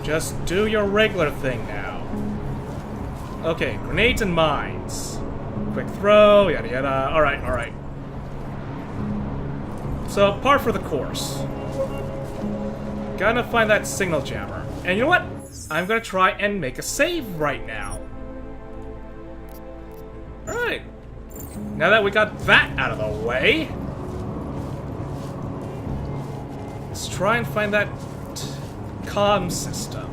Just do your regular thing now. Okay, grenades and mines. Quick throw, yada yada. Alright. So, par for the course. Gonna find that signal jammer. And you know what? I'm gonna try and make a save right now. Alright. Now that we got that out of the way, let's try and find that comm system.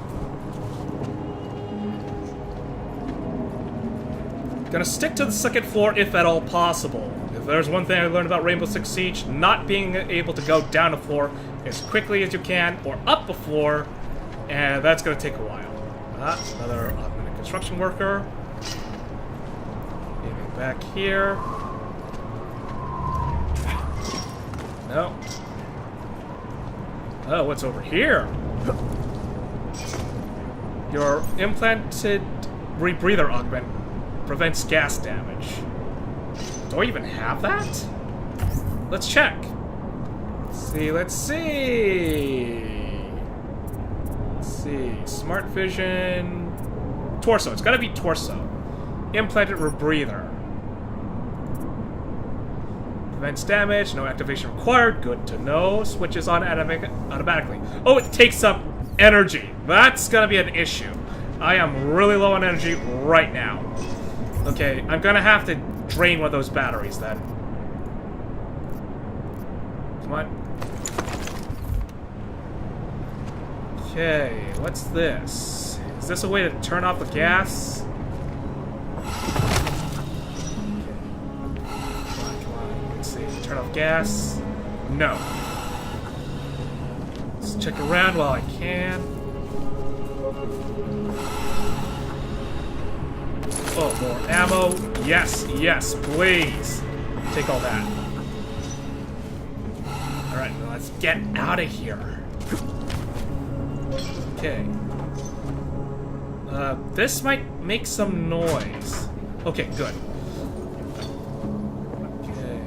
Gonna stick to the second floor if at all possible. If there's one thing I learned about Rainbow Six Siege, not being able to go down a floor as quickly as you can, or up a floor, and that's gonna take a while. Another augmented construction worker. Maybe back here. No. Oh, what's over here? Your implanted rebreather augment prevents gas damage. Do I even have that? Let's check. Let's see. Smart vision. Torso. It's gotta be torso. Implanted rebreather. Prevents damage. No activation required. Good to know. Switches on automatically. Oh, it takes up energy. That's gonna be an issue. I am really low on energy right now. Okay, I'm gonna have to drain one of those batteries then. Come on. Okay, what's this? Is this a way to turn off the gas? Come on. Let's see. Turn off gas. No. Let's check around while I can. Oh, more ammo. Yes, please. Take all that. Alright, well, let's get out of here. Okay. This might make some noise. Okay, good. Okay.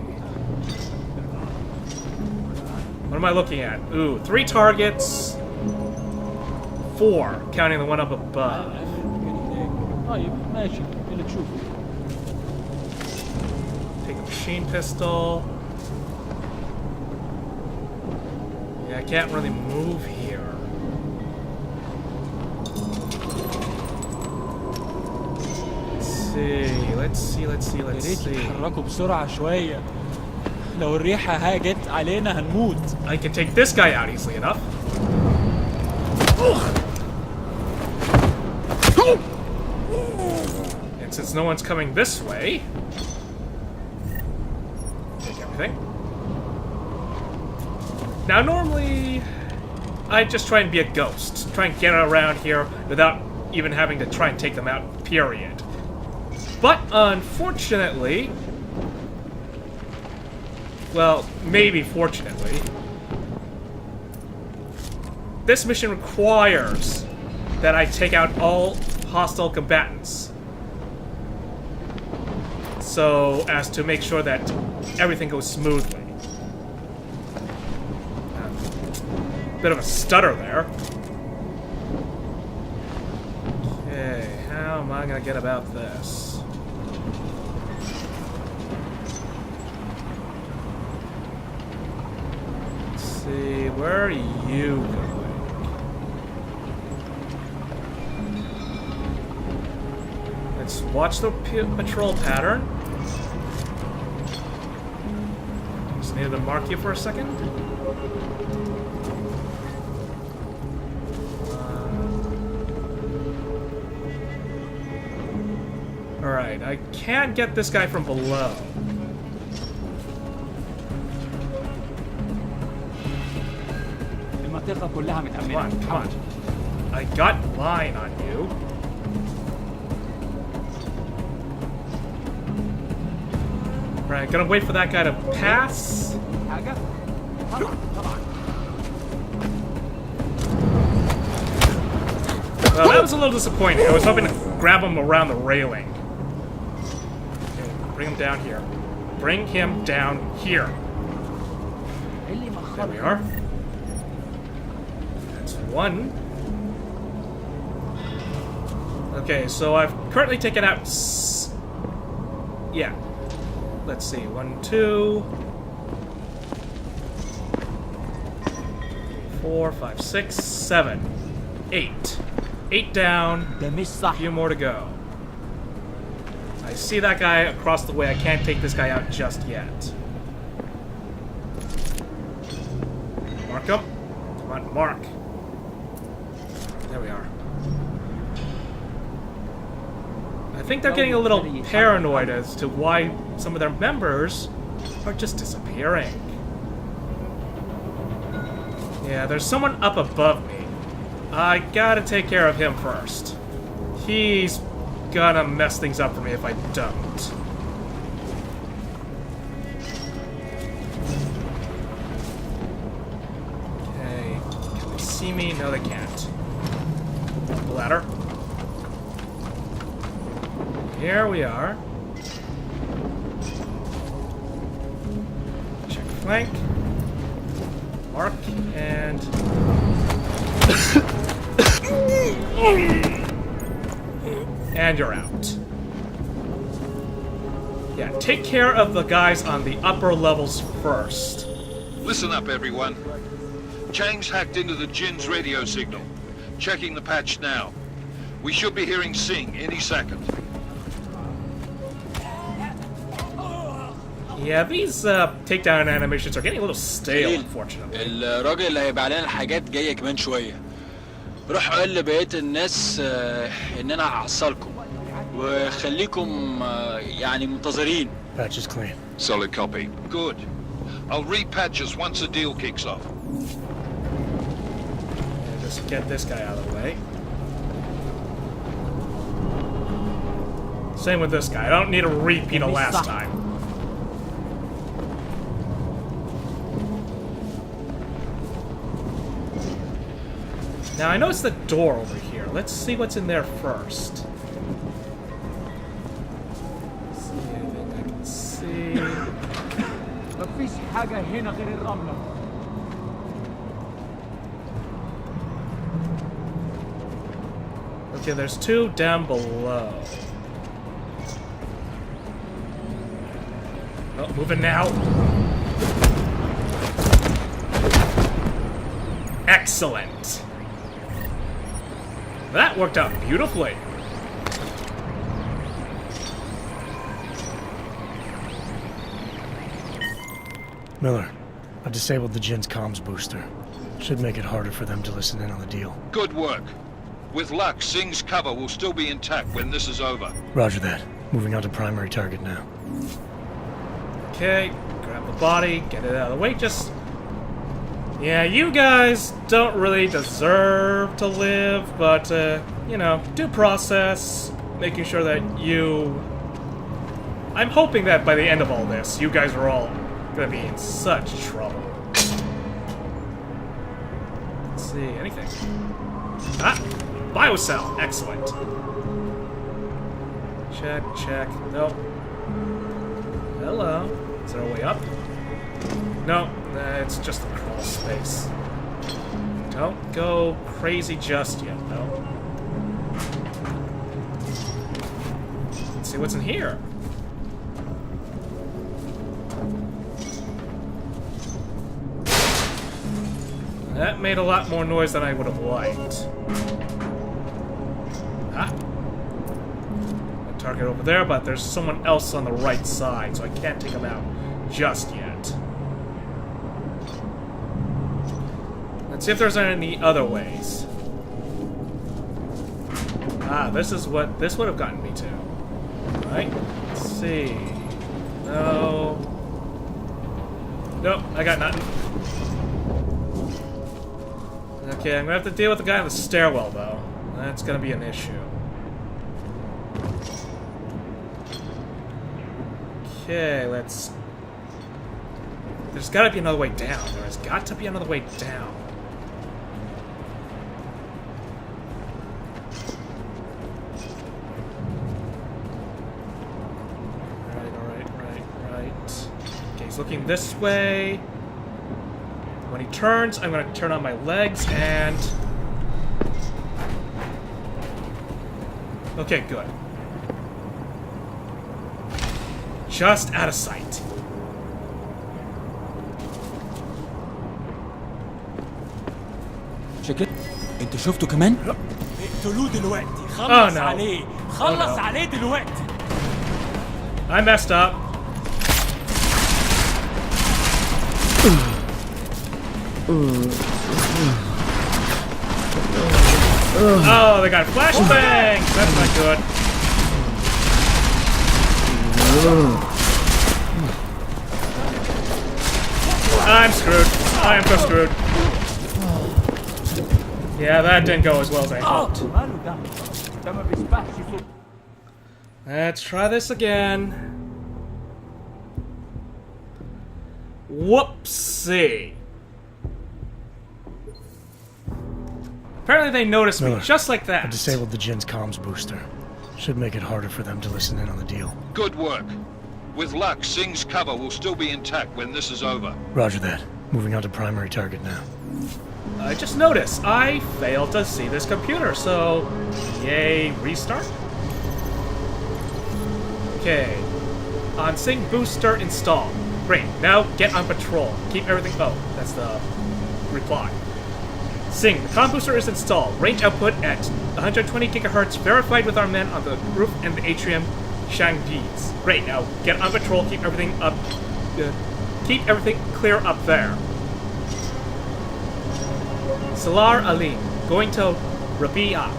What am I looking at? Ooh, 3 targets. 4, counting the one up above. طيب ماشي اللي تشوفه. Take a machine pistol. Yeah, I can't really move here. Let's see. يا ريت يتحركوا بسرعة شوية. لو الريحة هاجت علينا هنموت. I can take this guy out easily enough. And since no one's coming this way, take everything. Now, normally, I just try and be a ghost. Try and get around here without even having to try and take them out, period. But, unfortunately... Well, maybe fortunately... This mission requires that I take out all hostile combatants. so as to make sure that everything goes smoothly. Bit of a stutter there. Okay, how am I gonna get about this? Let's see, where are you going? Let's watch the patrol pattern. Just needed to mark you for a second. Alright, I can't get this guy from below. المنطقة كلها Come متأمنة. on, come on. I got line on you. Right, gonna wait for that guy to pass. حاجة؟ طبعا طبعا. Well, that was a little disappointing. I was hoping to grab him around the railing. Okay, bring him down here. Bring him down here. There we are. That's one. Okay, so I've currently taken out... Yeah. Let's see. 1, 2... 4, 5, 6, 7, 8. 8 down. A few more to go. I see that guy across the way. I can't take this guy out just yet. Mark him. Come on, mark. There we are. I think they're getting a little paranoid as to why some of their members are just disappearing. Yeah, there's someone up above me. I gotta take care of him first. He's gonna mess things up for me if I don't. Okay, can they see me? No, they can't. The ladder. Here we are. Check flank. Mark and... And you're out. Yeah, take care of the guys on the upper levels first. Listen up, everyone. Chang's hacked into the Jin's radio signal. Checking the patch now. We should be hearing Sing any second. Yeah, these takedown animations are getting a little stale, unfortunately. الراجل اللي هيبقى علينا الحاجات جاية كمان شوية. روح قول لبقية الناس إن أنا هحصلكم وخليكم يعني منتظرين. Patch is clean. Solid copy. Good. I'll repatch us once the deal kicks off. Yeah, just get this guy out of the way. Same with this guy. I don't need a repeat of last time. Now, I noticed the door over here. Let's see what's in there first. See anything I can see. مفيش حاجة هنا غير الرملة. Okay, there's two down below. Oh, moving now. Excellent. That worked out beautifully. Miller, I've disabled the Jin's comms booster. Should make it harder for them to listen in on the deal. Good work. With luck, Sing's cover will still be intact when this is over. Roger that. Moving on to primary target now. Okay, grab the body, get it out of the way, just... Yeah, you guys don't really deserve to live, but, you know, due process, making sure that you... I'm hoping that by the end of all this, you guys are all gonna be in such trouble. Let's see, anything? Ah! Biocell! Excellent. Check, check. Nope. Hello. Is there a way up? No, it's just a crawl space. Don't go crazy just yet, though. Let's see what's in here. That made a lot more noise than I would have liked. Ah. A target over there, but there's someone else on the right side, so I can't take him out just yet. Let's see if there's any other ways. Ah, this is what this would have gotten me to. Right? Let's see. No. Nope, I got nothing. Okay, I'm gonna have to deal with the guy in the stairwell, though. That's gonna be an issue. Okay, let's... There's gotta be another way down. There has got to be another way down. Right. Okay, he's looking this way. When he turns, I'm going to turn on my legs and... Okay, good. Just out of sight. شكل انت شفته كمان؟ اقتلوه دلوقتي خلص عليه خلص عليه دلوقتي. I messed up. Oh, they got flashbangs! That's not good. I'm screwed. I am so screwed. Yeah, that didn't go as well as I hoped. Let's try this again. Whoopsie. Apparently they noticed me, just like that. I disabled the Jin's comms booster. Should make it harder for them to listen in on the deal. Good work. With luck, Singh's cover will still be intact when this is over. Roger that. Moving on to primary target now. I just noticed I failed to see this computer, so yay, restart? Okay. On Singh booster installed. Great, now get on patrol. Keep everything... Oh, that's the reply. Singh, the comm booster is installed. Range output at 120 gigahertz, verified with our men on the roof and the atrium, Shangji's. Great, now get on patrol, keep everything up... keep everything clear up there. Salar Alim, going to Rabia.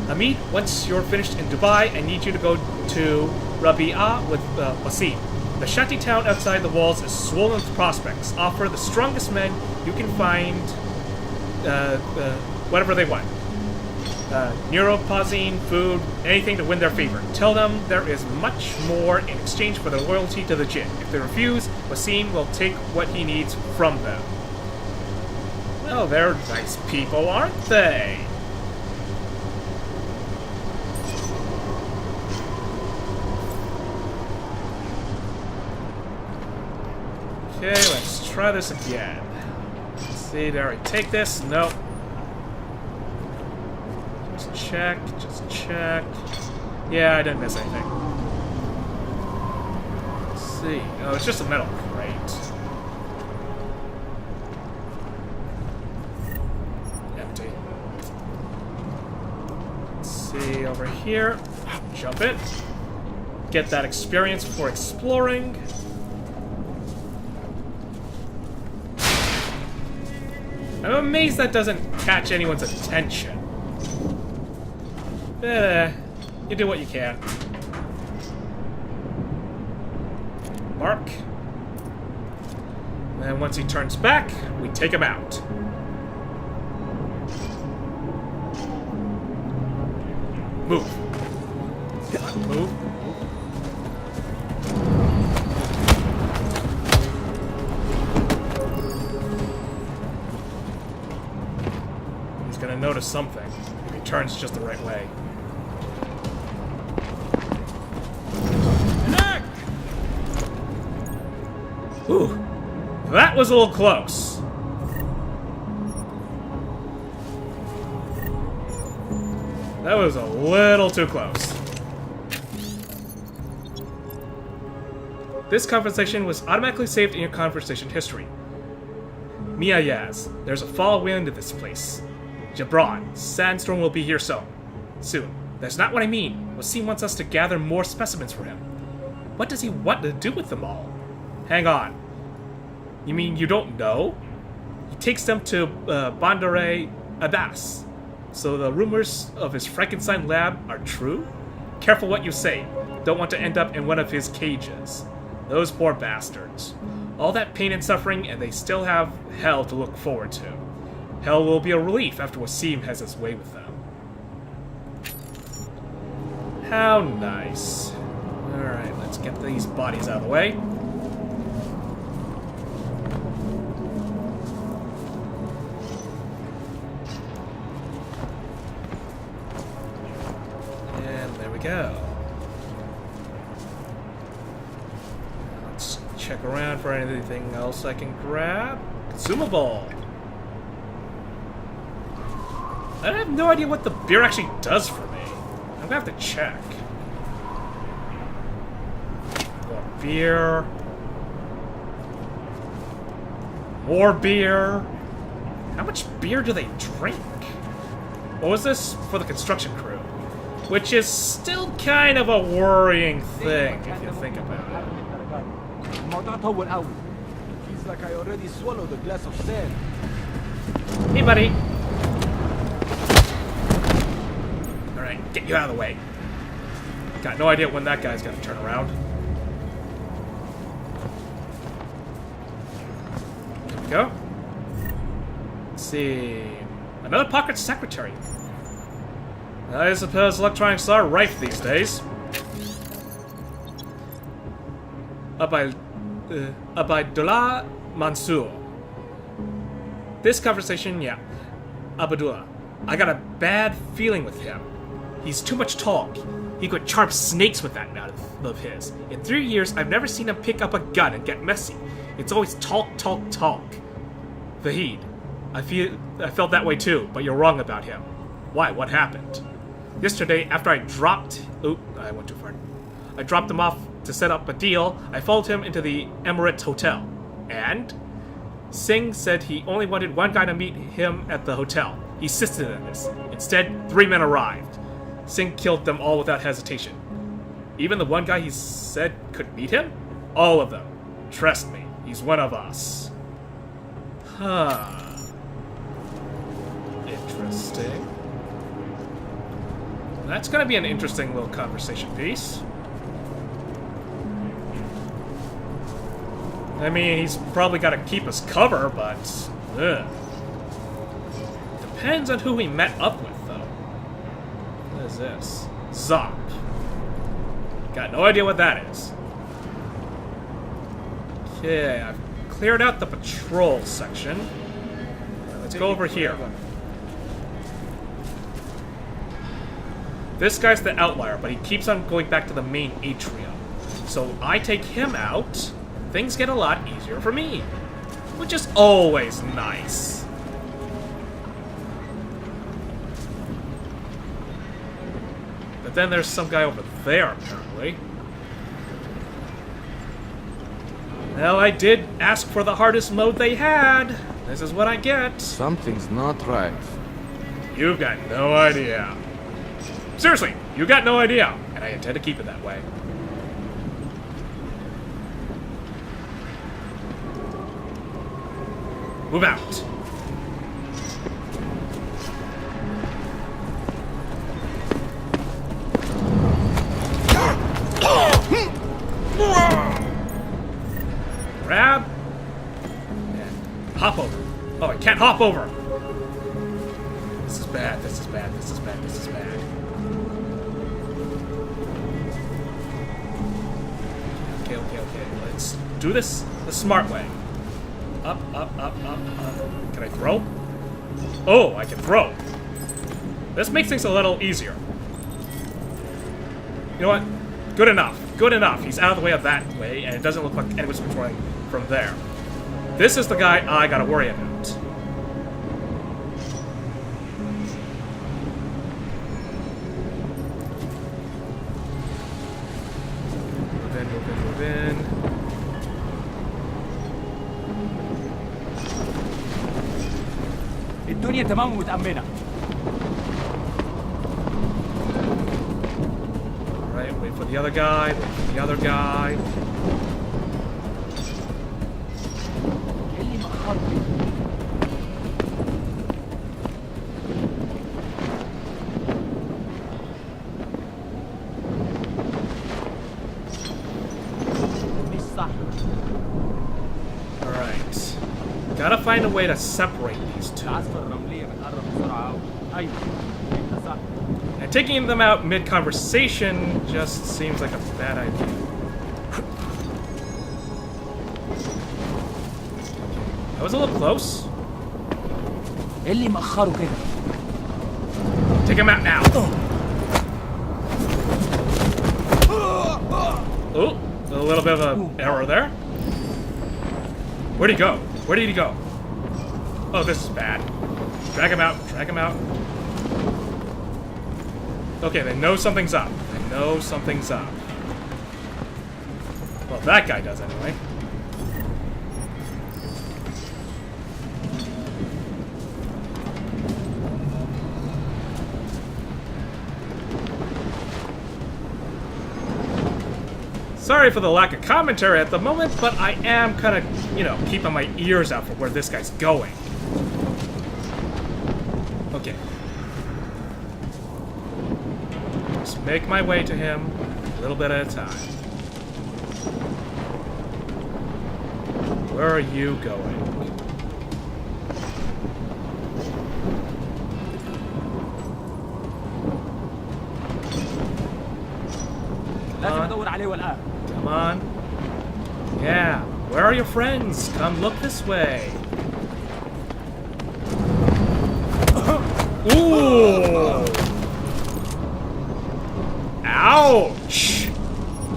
Hamid, once you're finished in Dubai, I need you to go to Rabia with Wasim. The shanty town outside the walls is swollen with prospects. Offer the strongest men you can find whatever they want. Neuropozyne, food, anything to win their favor. Tell them there is much more in exchange for their loyalty to the Jinn. If they refuse, Wasim will take what he needs from them. Well, they're nice people, aren't they? Okay, let's try this again. Let's see, did I already take this? Nope. Just check, just check. Yeah, I didn't miss anything. Let's see. Oh, it's just a metal crate. Empty. Let's see, over here. Jump it. Get that experience for exploring. I'm amazed that doesn't catch anyone's attention. You do what you can. Mark. And then once he turns back, we take him out. Move. Move. He's gonna notice something if he turns just the right way. Ooh, that was a little close. That was a little too close. This conversation was automatically saved in your conversation history. Mia Yaz, there's a fall wind in this place. Jabron, Sandstorm will be here soon. That's not what I mean. Wasim wants us to gather more specimens for him. What does he want to do with them all? Hang on. You mean you don't know? He takes them to Bandare Adas. So the rumors of his Frankenstein lab are true? Careful what you say. Don't want to end up in one of his cages. Those poor bastards. All that pain and suffering, and they still have hell to look forward to. Hell will be a relief after Wasim has his way with them. How nice. Alright, let's get these bodies out of the way. And there we go. Let's check around for anything else I can grab. Consumable. I have no idea what the beer actually does for me. I'm gonna have to check. More beer. More beer. How much beer do they drink? What was this for the construction crew? Which is still kind of a worrying thing if you think about it. Feels like I already swallowed a glass of sand. Hey, buddy. Alright, get you out of the way. Got no idea when that guy's gonna turn around. There we go. Let's see. Another pocket secretary. I suppose electronics are rife these days. Abdullah Mansour. This conversation, yeah. Abdullah. I got a bad feeling with him. He's too much talk. He could charm snakes with that mouth of his. In 3 years, I've never seen him pick up a gun and get messy. It's always talk, talk, talk. Vahid. I felt that way too, but you're wrong about him. Why? What happened? Yesterday, after I dropped... Oop, I went too far. I dropped him off to set up a deal. I followed him into the Emirates Hotel. And? Singh said he only wanted one guy to meet him at the hotel. He insisted on this. Instead, 3 men arrived. Singh killed them all without hesitation. Even the one guy he said could meet him? All of them. Trust me, he's one of us. Huh. Interesting. That's gonna be an interesting little conversation piece. I mean, he's probably gotta keep his cover, but... ugh. Depends on who he met up with, though. What is this? Zop. Got no idea what that is. Okay, I've cleared out the patrol section. Let's go over here. This guy's the outlier, but he keeps on going back to the main atrium. So I take him out, things get a lot easier for me. Which is always nice. But then there's some guy over there, apparently. Well, I did ask for the hardest mode they had. This is what I get. Something's not right. You've got no idea. Seriously, you got no idea, and I intend to keep it that way. Move out. Grab. And hop over. Oh, I can't hop over. This is bad, this is bad, this is bad, this is bad. Okay. Let's do this the smart way. Up. Can I throw? Oh, I can throw. This makes things a little easier. You know what? Good enough. good enough. He's out of the way of that way, and it doesn't look like anyone's patrolling from there. This is the guy I gotta worry about. Move in. الدنيا تمام ومتأمنة. Alright, wait for the other guy, wait for the other guy. اللي مأخرني. مش صح. Alright. Gotta find a way to separate these two. العاصفة الرملية بتقرب بسرعة أوي. أيوة. أنت صح. And taking them out mid-conversation just seems like a bad idea. That was a little close. اللي مأخره كده. Take him out now. Oh, a little bit of an error there. Where'd he go? Where did he go? Oh, this is bad. Drag him out, drag him out. Okay, they know something's up. They know something's up. Well, that guy does anyway. Sorry for the lack of commentary at the moment, but I am kind of, you know, keeping my ears out for where this guy's going. Okay. Just make my way to him a little bit at a time. Where are you going? لازم أدور عليه والآن. Come on. Yeah. Where are your friends? Come look this way. Ooh! Ouch!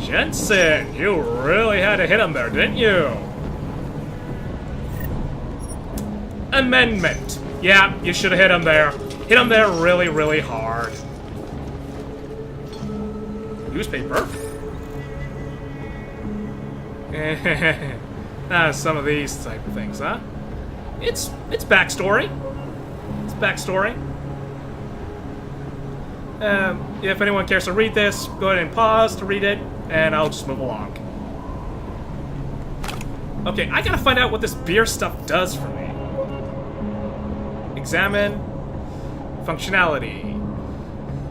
Jensen, you really had to hit him there, didn't you? Amendment. Yeah, you should have hit him there. Hit him there really, really hard. Newspaper? Some of these type of things, huh? It's backstory. It's backstory. If anyone cares to read this, go ahead and pause to read it, and I'll just move along. Okay, I gotta find out what this beer stuff does for me. Examine. Functionality.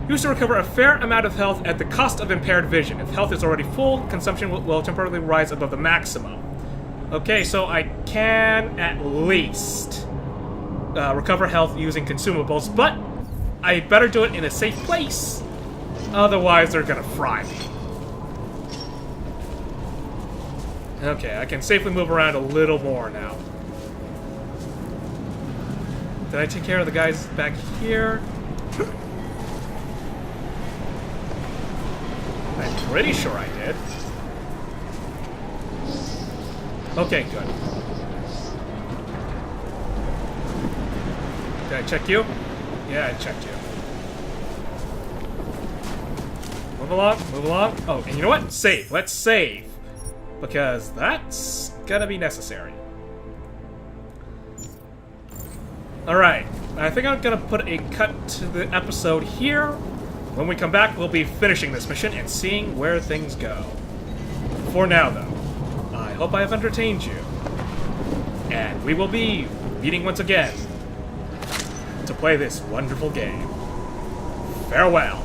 Used to recover a fair amount of health at the cost of impaired vision. If health is already full, consumption will temporarily rise above the maximum. Okay, so I can at least recover health using consumables, but I better do it in a safe place. Otherwise, they're gonna fry me. Okay, I can safely move around a little more now. Did I take care of the guys back here? I'm pretty sure I did. Okay, good. Did I check you? Yeah, I checked you. Move along, move along. Oh, and you know what? Save. Let's save. Because that's gonna be necessary. Alright, I think I'm gonna put a cut to the episode here. When we come back, we'll be finishing this mission and seeing where things go. For now, though, I hope I have entertained you. And we will be meeting once again to play this wonderful game. Farewell.